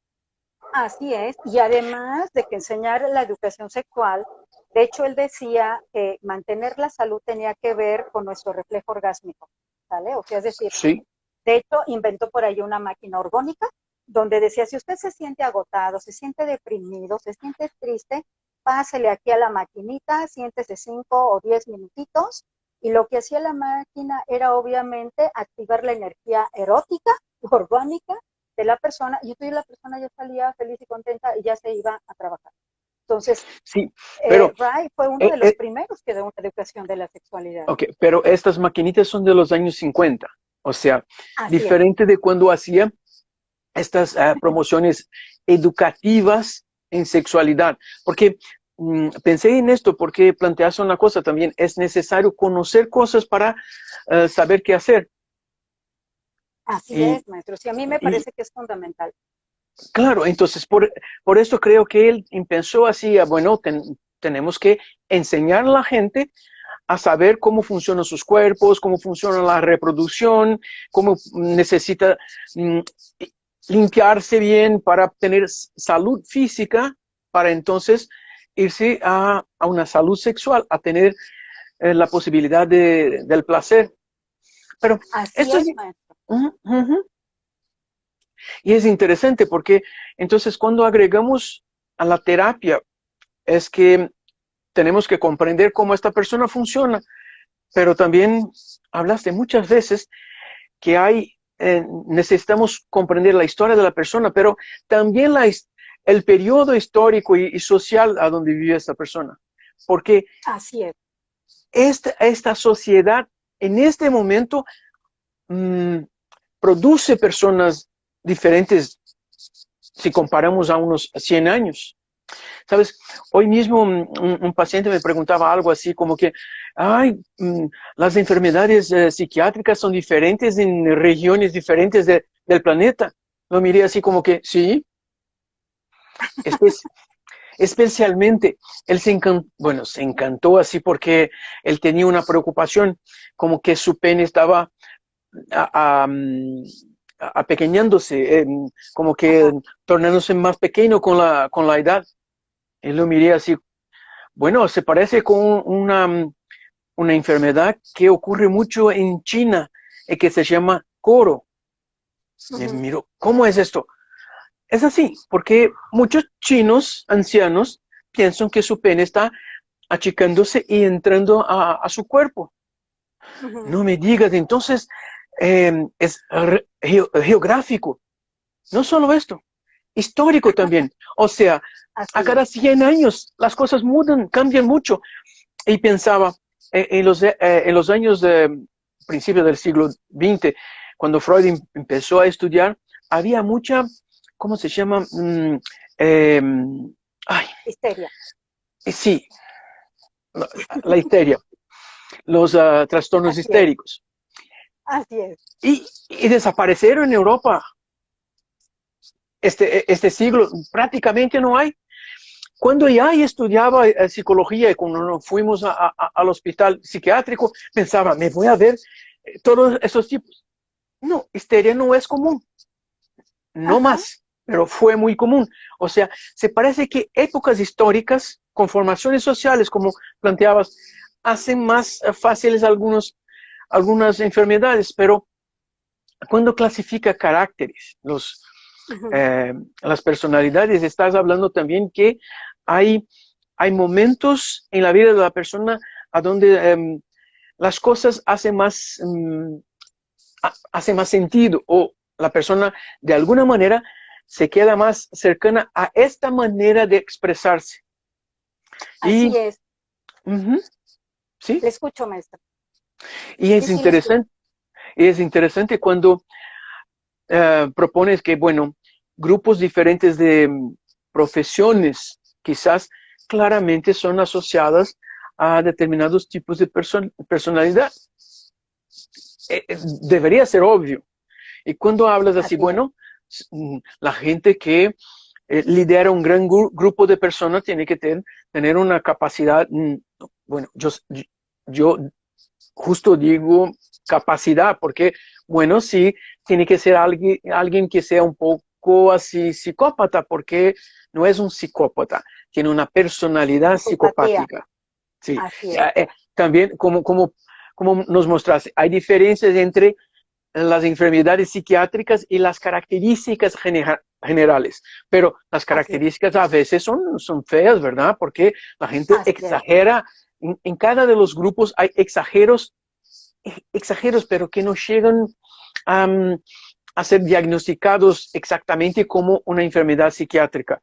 Así es, y además de que enseñar la educación sexual, de hecho él decía que mantener la salud tenía que ver con nuestro reflejo orgásmico, ¿vale? O sea, es decir, de hecho inventó por ahí una máquina orgónica donde decía, si usted se siente agotado, se siente deprimido, se siente triste, pásele aquí a la maquinita, siéntese 5 o 10 minutitos, y lo que hacía la máquina era obviamente activar la energía erótica, orgánica de la persona, y entonces la persona ya salía feliz y contenta y ya se iba a trabajar. Entonces, Ray fue uno de los primeros que dio una educación de la sexualidad. Ok, pero estas maquinitas son de los años 50, o sea, diferente de cuando hacía estas promociones educativas en sexualidad, porque pensé en esto porque planteaste una cosa también, es necesario conocer cosas para saber qué hacer. Así es, maestro, sí, a mí me parece que es fundamental. Claro, entonces por eso creo que él pensó así, bueno, tenemos que enseñar a la gente a saber cómo funcionan sus cuerpos, cómo funciona la reproducción, cómo necesita limpiarse bien para tener salud física, para entonces irse a una salud sexual, a tener la posibilidad del placer. Pero así esto es, maestro. Y es interesante porque entonces cuando agregamos a la terapia es que tenemos que comprender cómo esta persona funciona, pero también hablaste muchas veces que necesitamos comprender la historia de la persona, pero también el periodo histórico y social a donde vivió esta persona. Porque así es. Esta sociedad en este momento produce personas diferentes si comparamos a unos 100 años. Sabes, hoy mismo un paciente me preguntaba algo así como que, ay, las enfermedades psiquiátricas son diferentes en regiones diferentes del planeta. Lo miré así como que, sí, espe- especialmente, él bueno, se encantó así porque él tenía una preocupación, como que su pene estaba a- a, mm, apequeñándose, como que Ajá. tornándose más pequeño con la edad. Él lo miré así. Bueno, se parece con una enfermedad que ocurre mucho en China y que se llama coro. Me Ujú, miro, ¿cómo es esto? Es así, porque muchos chinos ancianos piensan que su pene está achicándose y entrando a su cuerpo. ujú. No me digas, entonces es geográfico. No solo esto, histórico también. O sea, a Así cada es. 100 años las cosas mudan, cambian mucho. Y pensaba, en los años de principio del siglo XX, cuando Freud empezó a estudiar, había mucha, ¿cómo se llama? Eh, ay, Histeria. sí, la histeria, los trastornos Así es. histéricos. Así es. Y desaparecieron en Europa. Este siglo prácticamente no hay. Cuando ya estudiaba psicología y cuando nos fuimos al hospital psiquiátrico, pensaba, me voy a ver todos esos tipos. No, histeria no es común, no Ajá. más, pero fue muy común. O sea, se parece que épocas históricas, con formaciones sociales, como planteabas, hacen más fáciles algunas enfermedades, pero cuando clasifica caracteres, Ujú. eh, las personalidades, estás hablando también que hay, hay momentos en la vida de la persona a donde las cosas hacen más sentido o la persona de alguna manera se queda más cercana a esta manera de expresarse. Así Y, es. uh-huh, ¿sí? Le escucho, maestra. Y Sí, sí, le escucho. es interesante cuando propones que, bueno, grupos diferentes de profesiones quizás claramente son asociadas a determinados tipos de personalidad. Debería ser obvio. Y cuando hablas así, Así es. bueno, la gente que lidera un gran grupo de personas tiene que tener una capacidad, bueno, yo justo digo capacidad, porque, bueno, sí, tiene que ser alguien que sea un poco así psicópata, porque no es un psicópata, tiene una personalidad Psicopatía. psicopática. Sí, Así es. también como nos mostraste, hay diferencias entre las enfermedades psiquiátricas y las características generales, pero las Así es. características a veces son feas, ¿verdad? Porque la gente Así es. exagera, en cada de los grupos hay exageros, pero que no llegan um, a ser diagnosticados exactamente como una enfermedad psiquiátrica.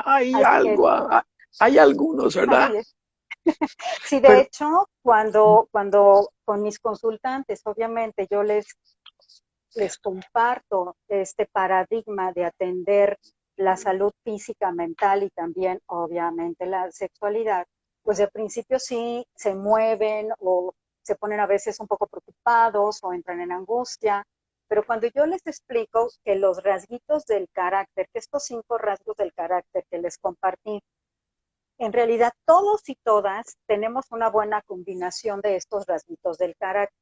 Hay Así es. algo, hay algunos, ¿verdad? Así es. Sí, de Pero, hecho, cuando con mis consultantes, obviamente yo les comparto este paradigma de atender la salud física, mental y también, obviamente, la sexualidad, pues de principio sí se mueven o se ponen a veces un poco preocupados o entran en angustia, pero cuando yo les explico que los rasguitos del carácter, que estos 5 rasgos del carácter que les compartí, en realidad todos y todas tenemos una buena combinación de estos rasguitos del carácter,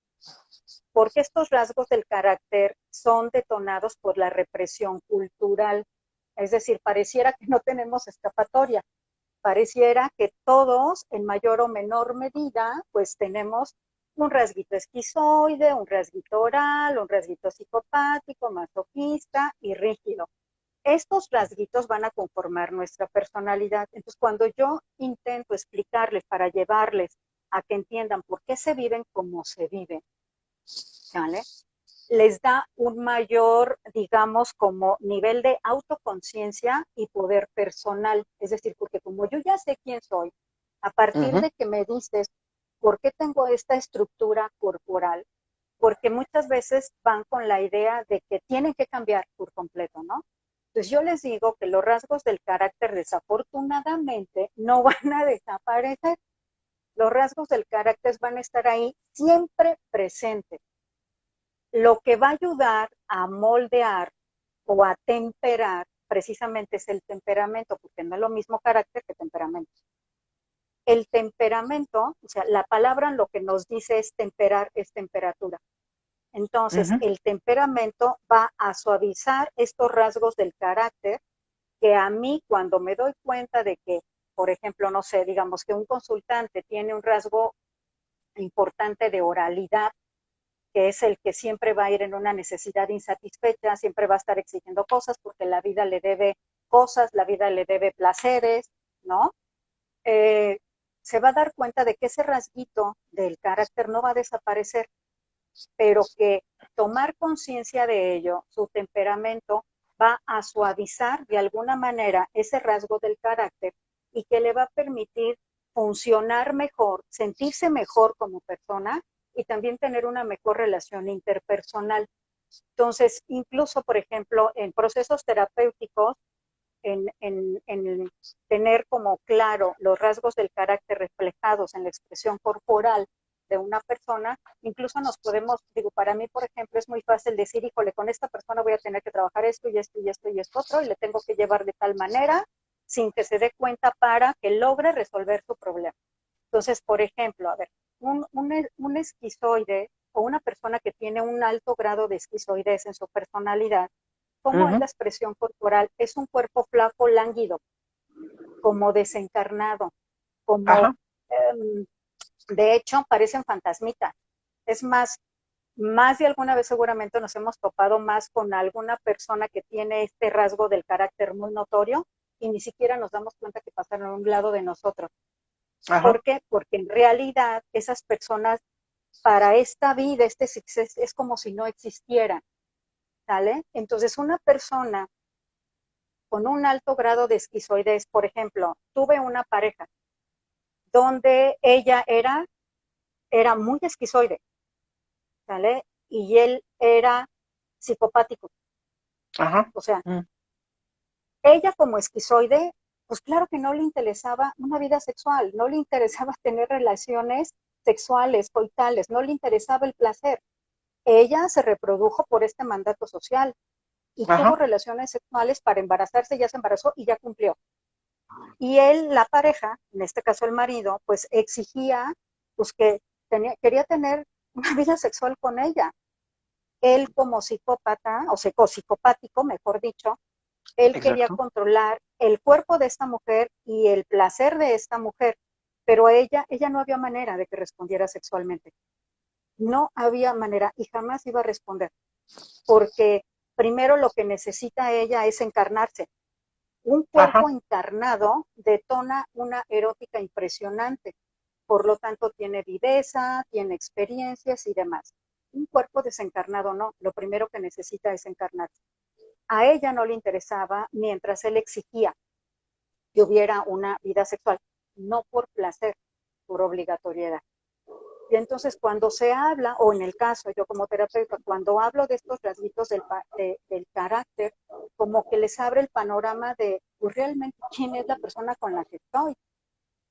porque estos rasgos del carácter son detonados por la represión cultural. Es decir, pareciera que no tenemos escapatoria, pareciera que todos, en mayor o menor medida, pues tenemos un rasguito esquizoide, un rasguito oral, un rasguito psicopático, masoquista y rígido. Estos rasguitos van a conformar nuestra personalidad. Entonces, cuando yo intento explicarles para llevarles a que entiendan por qué se viven como se viven, ¿vale? Les da un mayor, digamos, como nivel de autoconciencia y poder personal. Es decir, porque como yo ya sé quién soy, a partir uh-huh, de que me dices por qué tengo esta estructura corporal, porque muchas veces van con la idea de que tienen que cambiar por completo, ¿no? Entonces yo les digo que los rasgos del carácter desafortunadamente no van a desaparecer. Los rasgos del carácter van a estar ahí siempre presentes. Lo que va a ayudar a moldear o a temperar precisamente es el temperamento, porque no es lo mismo carácter que temperamento. El temperamento, o sea, la palabra lo que nos dice es temperar, es temperatura. Entonces, el temperamento va a suavizar estos rasgos del carácter que a mí cuando me doy cuenta de que, por ejemplo, no sé, digamos que un consultante tiene un rasgo importante de oralidad, que es el que siempre va a ir en una necesidad insatisfecha, siempre va a estar exigiendo cosas porque la vida le debe cosas, la vida le debe placeres, ¿no? Se va a dar cuenta de que ese rasguito del carácter no va a desaparecer, pero que tomar conciencia de ello, su temperamento va a suavizar de alguna manera ese rasgo del carácter y que le va a permitir funcionar mejor, sentirse mejor como persona y también tener una mejor relación interpersonal. Entonces, incluso, por ejemplo, en procesos terapéuticos, en tener como claro los rasgos del carácter reflejados en la expresión corporal de una persona, incluso nos podemos, digo, para mí, por ejemplo, es muy fácil decir, híjole, con esta persona voy a tener que trabajar esto y esto y esto y esto otro, y le tengo que llevar de tal manera sin que se dé cuenta para que logre resolver su problema. Entonces, por ejemplo, a ver, un esquizoide o una persona que tiene un alto grado de esquizoidez en su personalidad, ¿cómo es la expresión corporal? Es un cuerpo flaco, lánguido, como desencarnado, como, de hecho, parecen fantasmitas. Es más de alguna vez seguramente nos hemos topado más con alguna persona que tiene este rasgo del carácter muy notorio y ni siquiera nos damos cuenta que pasaron a un lado de nosotros. ¿Por qué? Porque en realidad esas personas para esta vida, es como si no existieran, ¿sale? Entonces una persona con un alto grado de esquizoidez, por ejemplo, tuve una pareja donde ella era muy esquizoide, ¿sale? Y él era psicopático. O sea, ella como esquizoide, pues claro que no le interesaba una vida sexual, no le interesaba tener relaciones sexuales, coitales, no le interesaba el placer. Ella se reprodujo por este mandato social y tuvo relaciones sexuales para embarazarse, ya se embarazó y ya cumplió. Y él, la pareja, en este caso el marido, pues exigía pues que quería tener una vida sexual con ella. Él como psicópata, o psicopático, mejor dicho, él quería controlar el cuerpo de esta mujer y el placer de esta mujer, pero a ella no había manera de que respondiera sexualmente. No había manera y jamás iba a responder, porque primero lo que necesita ella es encarnarse. Un cuerpo encarnado detona una erótica impresionante, por lo tanto tiene viveza, tiene experiencias y demás. Un cuerpo desencarnado no, lo primero que necesita es encarnarse. A ella no le interesaba mientras él exigía que hubiera una vida sexual, no por placer, por obligatoriedad. Y entonces cuando se habla, o en el caso, yo como terapeuta, cuando hablo de estos rasguitos del carácter, como que les abre el panorama de pues, realmente quién es la persona con la que estoy.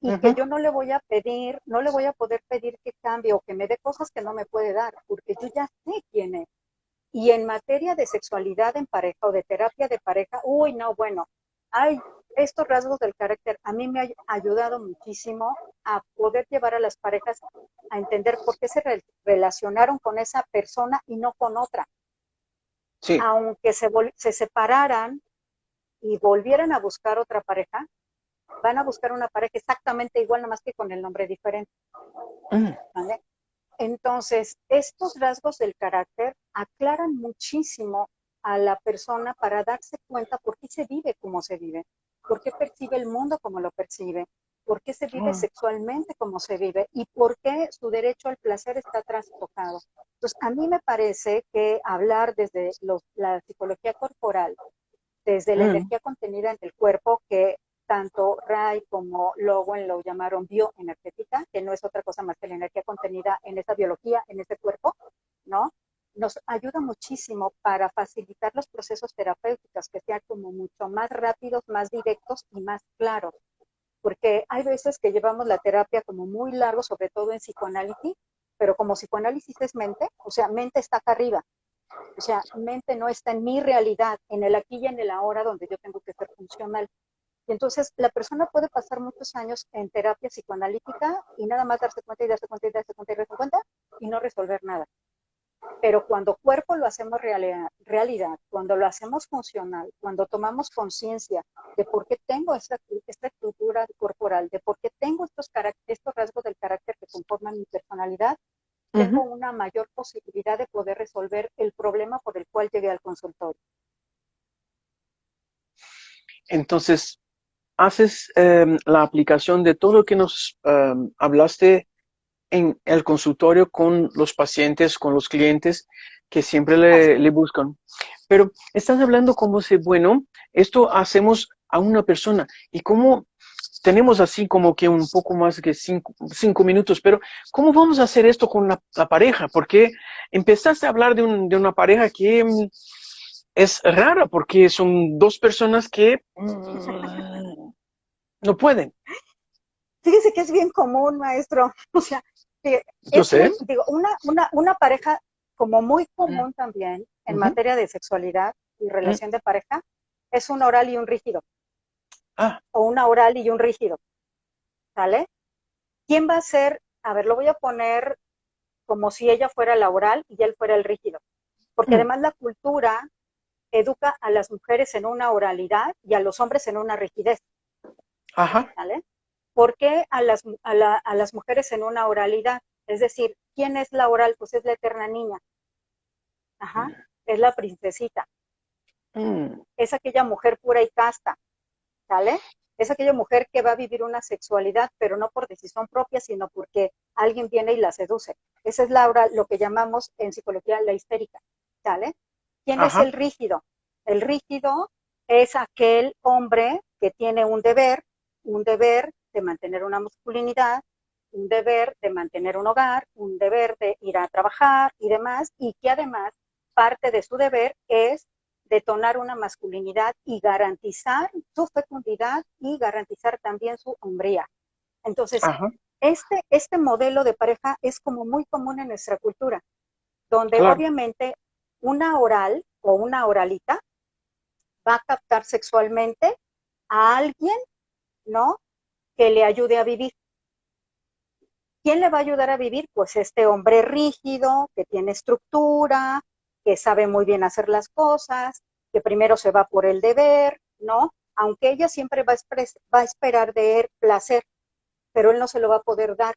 Y que yo no le voy a pedir, no le voy a poder pedir que cambie o que me dé cosas que no me puede dar, porque yo ya sé quién es. Y en materia de sexualidad en pareja o de terapia de pareja, uy, no, bueno, hay estos rasgos del carácter. A mí me ha ayudado muchísimo a poder llevar a las parejas a entender por qué se relacionaron con esa persona y no con otra. Sí. Aunque se separaran y volvieran a buscar otra pareja, van a buscar una pareja exactamente igual, nada más que con el nombre diferente. ¿Vale? Entonces, estos rasgos del carácter aclaran muchísimo a la persona para darse cuenta por qué se vive como se vive, por qué percibe el mundo como lo percibe, por qué se vive sexualmente como se vive y por qué su derecho al placer está trastocado. Entonces, a mí me parece que hablar desde la psicología corporal, desde la energía contenida en el cuerpo, que tanto Ray como Lowen lo llamaron bioenergética, que no es otra cosa más que la energía contenida en esa biología, en ese cuerpo, ¿no? nos ayuda muchísimo para facilitar los procesos terapéuticos, que sean como mucho más rápidos, más directos y más claros. Porque hay veces que llevamos la terapia como muy largo, sobre todo en psicoanálisis, pero como psicoanálisis es mente, o sea, mente está acá arriba, o sea, mente no está en mi realidad, en el aquí y en el ahora donde yo tengo que ser funcional. Y entonces la persona puede pasar muchos años en terapia psicoanalítica y nada más darse cuenta y darse cuenta y darse cuenta y darse cuenta y no resolver nada. Pero cuando cuerpo lo hacemos realidad, cuando lo hacemos funcional, cuando tomamos conciencia de por qué tengo esta estructura corporal, de por qué tengo estos rasgos del carácter que conforman mi personalidad, tengo una mayor posibilidad de poder resolver el problema por el cual llegué al consultorio. Entonces, haces la aplicación de todo lo que nos hablaste en el consultorio con los pacientes, con los clientes que siempre le buscan. Pero estás hablando como si, bueno, esto hacemos a una persona y como tenemos así como que un poco más que cinco minutos, pero ¿cómo vamos a hacer esto con la pareja? Porque empezaste a hablar de una pareja que es rara, porque son dos personas que no pueden. Fíjese que es bien común, maestro. O sea, Yo sé. digo, una pareja como muy común también en materia de sexualidad y relación de pareja es un oral y un rígido. O una oral y un rígido. ¿Sale? ¿Quién va a ser? A ver, lo voy a poner como si ella fuera la oral y él fuera el rígido. Porque además la cultura educa a las mujeres en una oralidad y a los hombres en una rigidez. Ajá. ¿Vale? ¿Por qué a las mujeres en una oralidad? Es decir, ¿quién es la oral? Pues es la eterna niña. Ajá. Es la princesita. Es aquella mujer pura y casta. ¿Sale? Es aquella mujer que va a vivir una sexualidad, pero no por decisión propia, sino porque alguien viene y la seduce. Esa es la oral, lo que llamamos en psicología la histérica. ¿Sale? ¿Quién es el rígido? El rígido es aquel hombre que tiene un deber de mantener una masculinidad, un deber de mantener un hogar, un deber de ir a trabajar y demás, y que además parte de su deber es detonar una masculinidad y garantizar su fecundidad y garantizar también su hombría. Entonces, este modelo de pareja es como muy común en nuestra cultura, donde obviamente una oral o una oralita va a captar sexualmente a alguien, ¿no? Que le ayude a vivir. ¿Quién le va a ayudar a vivir? Pues este hombre rígido, que tiene estructura, que sabe muy bien hacer las cosas, que primero se va por el deber, ¿no? Aunque ella siempre va a esperar de él placer, pero él no se lo va a poder dar,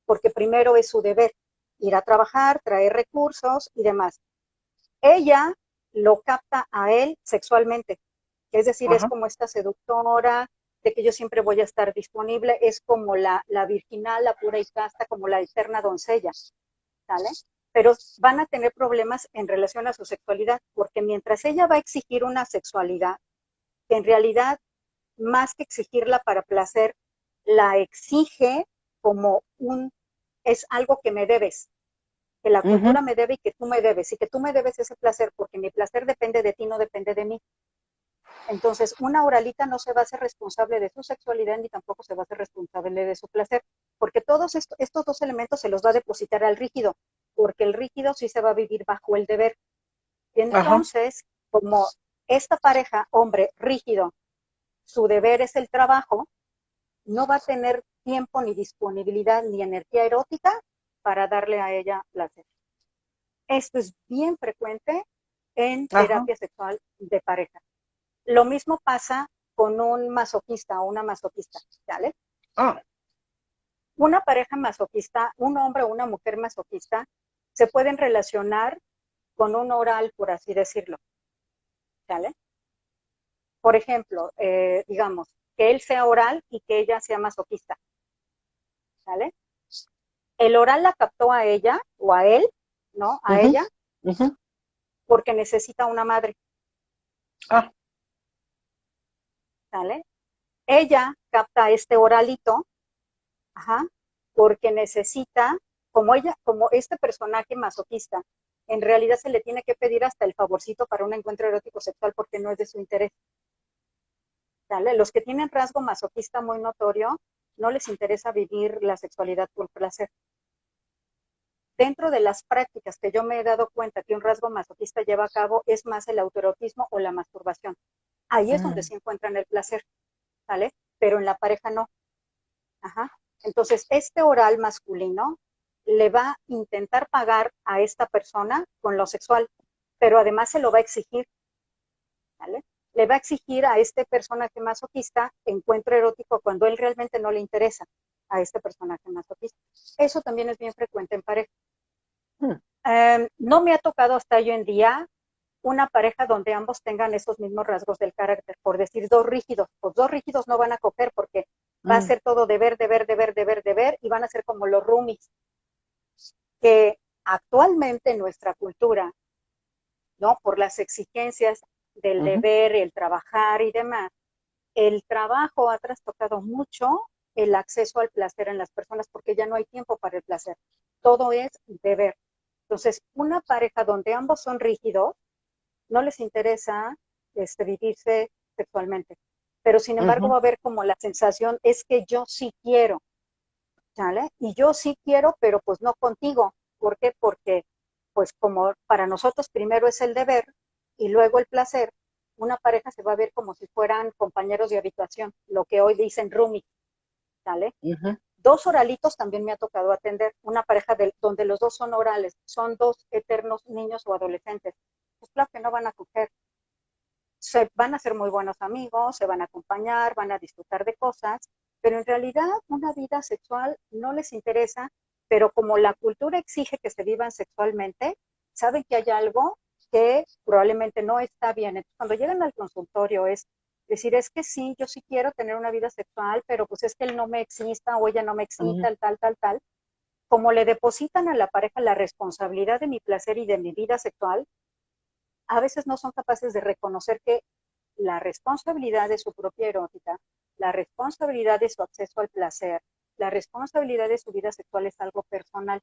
porque primero es su deber, ir a trabajar, traer recursos y demás. Ella lo capta a él sexualmente, es decir, es como esta seductora, de que yo siempre voy a estar disponible, es como la virginal, la pura y casta, como la eterna doncella, ¿sale? Pero van a tener problemas en relación a su sexualidad, porque mientras ella va a exigir una sexualidad, que en realidad, más que exigirla para placer, la exige como es algo que me debes, que la cultura me debe y que tú me debes, y que tú me debes ese placer, porque mi placer depende de ti, no depende de mí. Entonces, una oralita no se va a hacer responsable de su sexualidad ni tampoco se va a hacer responsable de su placer, porque todos estos dos elementos se los va a depositar al rígido, porque el rígido sí se va a vivir bajo el deber. Y entonces, como esta pareja, hombre rígido, su deber es el trabajo, no va a tener tiempo ni disponibilidad ni energía erótica para darle a ella placer. Esto es bien frecuente en terapia sexual de pareja. Lo mismo pasa con un masoquista o una masoquista, ¿vale? Una pareja masoquista, un hombre o una mujer masoquista, se pueden relacionar con un oral, por así decirlo, ¿vale? Por ejemplo, digamos, que él sea oral y que ella sea masoquista, ¿vale? El oral la captó a ella o a él, ¿no? A ella, porque necesita una madre. ¿Vale? Ella capta este oralito, porque necesita, como este personaje masoquista, en realidad se le tiene que pedir hasta el favorcito para un encuentro erótico sexual porque no es de su interés. ¿Sale? Los que tienen rasgo masoquista muy notorio, no les interesa vivir la sexualidad por placer. Dentro de las prácticas que yo me he dado cuenta que un rasgo masoquista lleva a cabo es más el autoerotismo o la masturbación. Ahí es donde se encuentran el placer, ¿vale? Pero en la pareja no. Ajá. Entonces, este oral masculino le va a intentar pagar a esta persona con lo sexual, pero además se lo va a exigir, ¿vale? Le va a exigir a este personaje masoquista encuentro erótico cuando él realmente no le interesa a este personaje masoquista. Eso también es bien frecuente en pareja. No me ha tocado hasta hoy en día una pareja donde ambos tengan esos mismos rasgos del carácter, por decir dos rígidos. Pues dos rígidos no van a coger porque va a ser todo deber, deber, deber, deber, deber, y van a ser como los roomies, que actualmente en nuestra cultura, ¿no? Por las exigencias del deber, el trabajar y demás, el trabajo ha trastocado mucho el acceso al placer en las personas porque ya no hay tiempo para el placer. Todo es deber. Entonces, una pareja donde ambos son rígidos, no les interesa vivirse sexualmente. Pero sin embargo va a haber como la sensación, es que yo sí quiero, ¿sale? Y yo sí quiero, pero pues no contigo. ¿Por qué? Porque pues como para nosotros primero es el deber y luego el placer, una pareja se va a ver como si fueran compañeros de habitación, lo que hoy dicen roomie, ¿sale? Dos oralitos también me ha tocado atender, una pareja donde los dos son orales, son dos eternos niños o adolescentes. Pues claro que no van a coger, van a ser muy buenos amigos, se van a acompañar, van a disfrutar de cosas, pero en realidad una vida sexual no les interesa, pero como la cultura exige que se vivan sexualmente, saben que hay algo que probablemente no está bien. Entonces, cuando llegan al consultorio es decir, es que sí, yo sí quiero tener una vida sexual, pero pues es que él no me excita o ella no me excita, tal, tal, tal. Como le depositan a la pareja la responsabilidad de mi placer y de mi vida sexual, a veces no son capaces de reconocer que la responsabilidad de su propia erótica, la responsabilidad de su acceso al placer, la responsabilidad de su vida sexual es algo personal.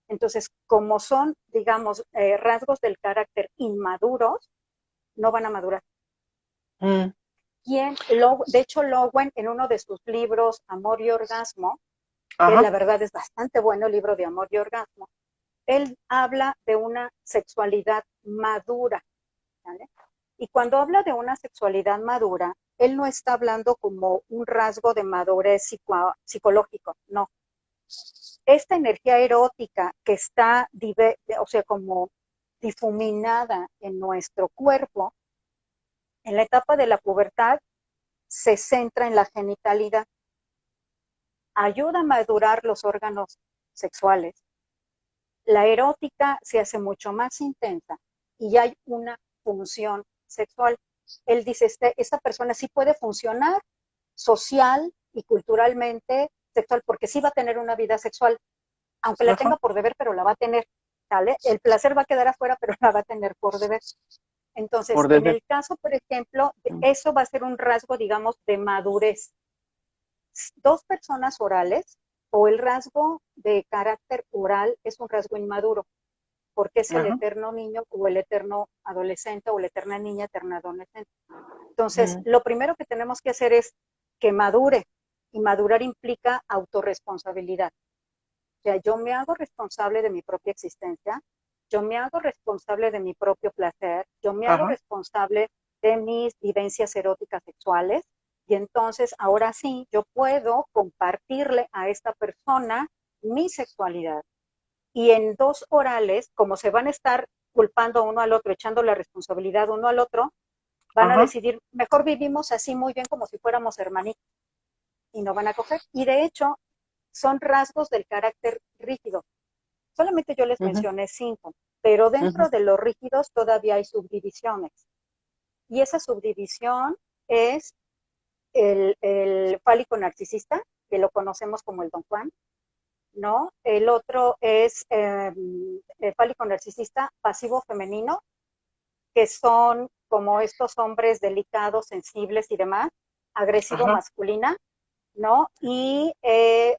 Entonces, como son, digamos, rasgos del carácter inmaduros, no van a madurar. De hecho, Lowen, en uno de sus libros, Amor y Orgasmo, que la verdad es bastante bueno el libro de Amor y Orgasmo, él habla de una sexualidad madura, ¿vale? Y cuando habla de una sexualidad madura, él no está hablando como un rasgo de madurez psicológico, no. Esta energía erótica que está, o sea, como difuminada en nuestro cuerpo, en la etapa de la pubertad, se centra en la genitalidad. Ayuda a madurar los órganos sexuales. La erótica se hace mucho más intensa y hay una función sexual. Él dice, esta persona sí puede funcionar social y culturalmente sexual, porque sí va a tener una vida sexual, aunque la tenga por deber, pero la va a tener, ¿vale? El placer va a quedar afuera, pero la va a tener por deber. Entonces, en el caso, por ejemplo, eso va a ser un rasgo, digamos, de madurez. Dos personas orales o el rasgo de carácter oral es un rasgo inmaduro, porque es el eterno niño o el eterno adolescente o la eterna niña, eterna adolescente. Entonces, lo primero que tenemos que hacer es que madure, y madurar implica autorresponsabilidad. O sea, yo me hago responsable de mi propia existencia, yo me hago responsable de mi propio placer, yo me hago responsable de mis vivencias eróticas sexuales, y entonces ahora sí yo puedo compartirle a esta persona mi sexualidad. Y en dos orales, como se van a estar culpando uno al otro, echando la responsabilidad uno al otro, van a decidir, mejor vivimos así muy bien como si fuéramos hermanitos, y no van a coger. Y de hecho, son rasgos del carácter rígido. Solamente yo les mencioné 5, pero dentro de los rígidos todavía hay subdivisiones. Y esa subdivisión es el fálico narcisista, que lo conocemos como el Don Juan, ¿no? El otro es el fálico narcisista pasivo femenino, que son como estos hombres delicados, sensibles y demás, agresivo masculina, ¿no? Y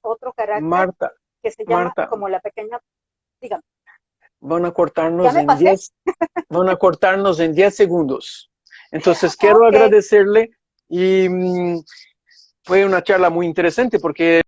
otro carácter que se llama como la pequeña, dígame. van a cortarnos ¿Ya me en pasé? 10, van a cortarnos en 10 segundos. Entonces quiero Ok. agradecerle y fue una charla muy interesante porque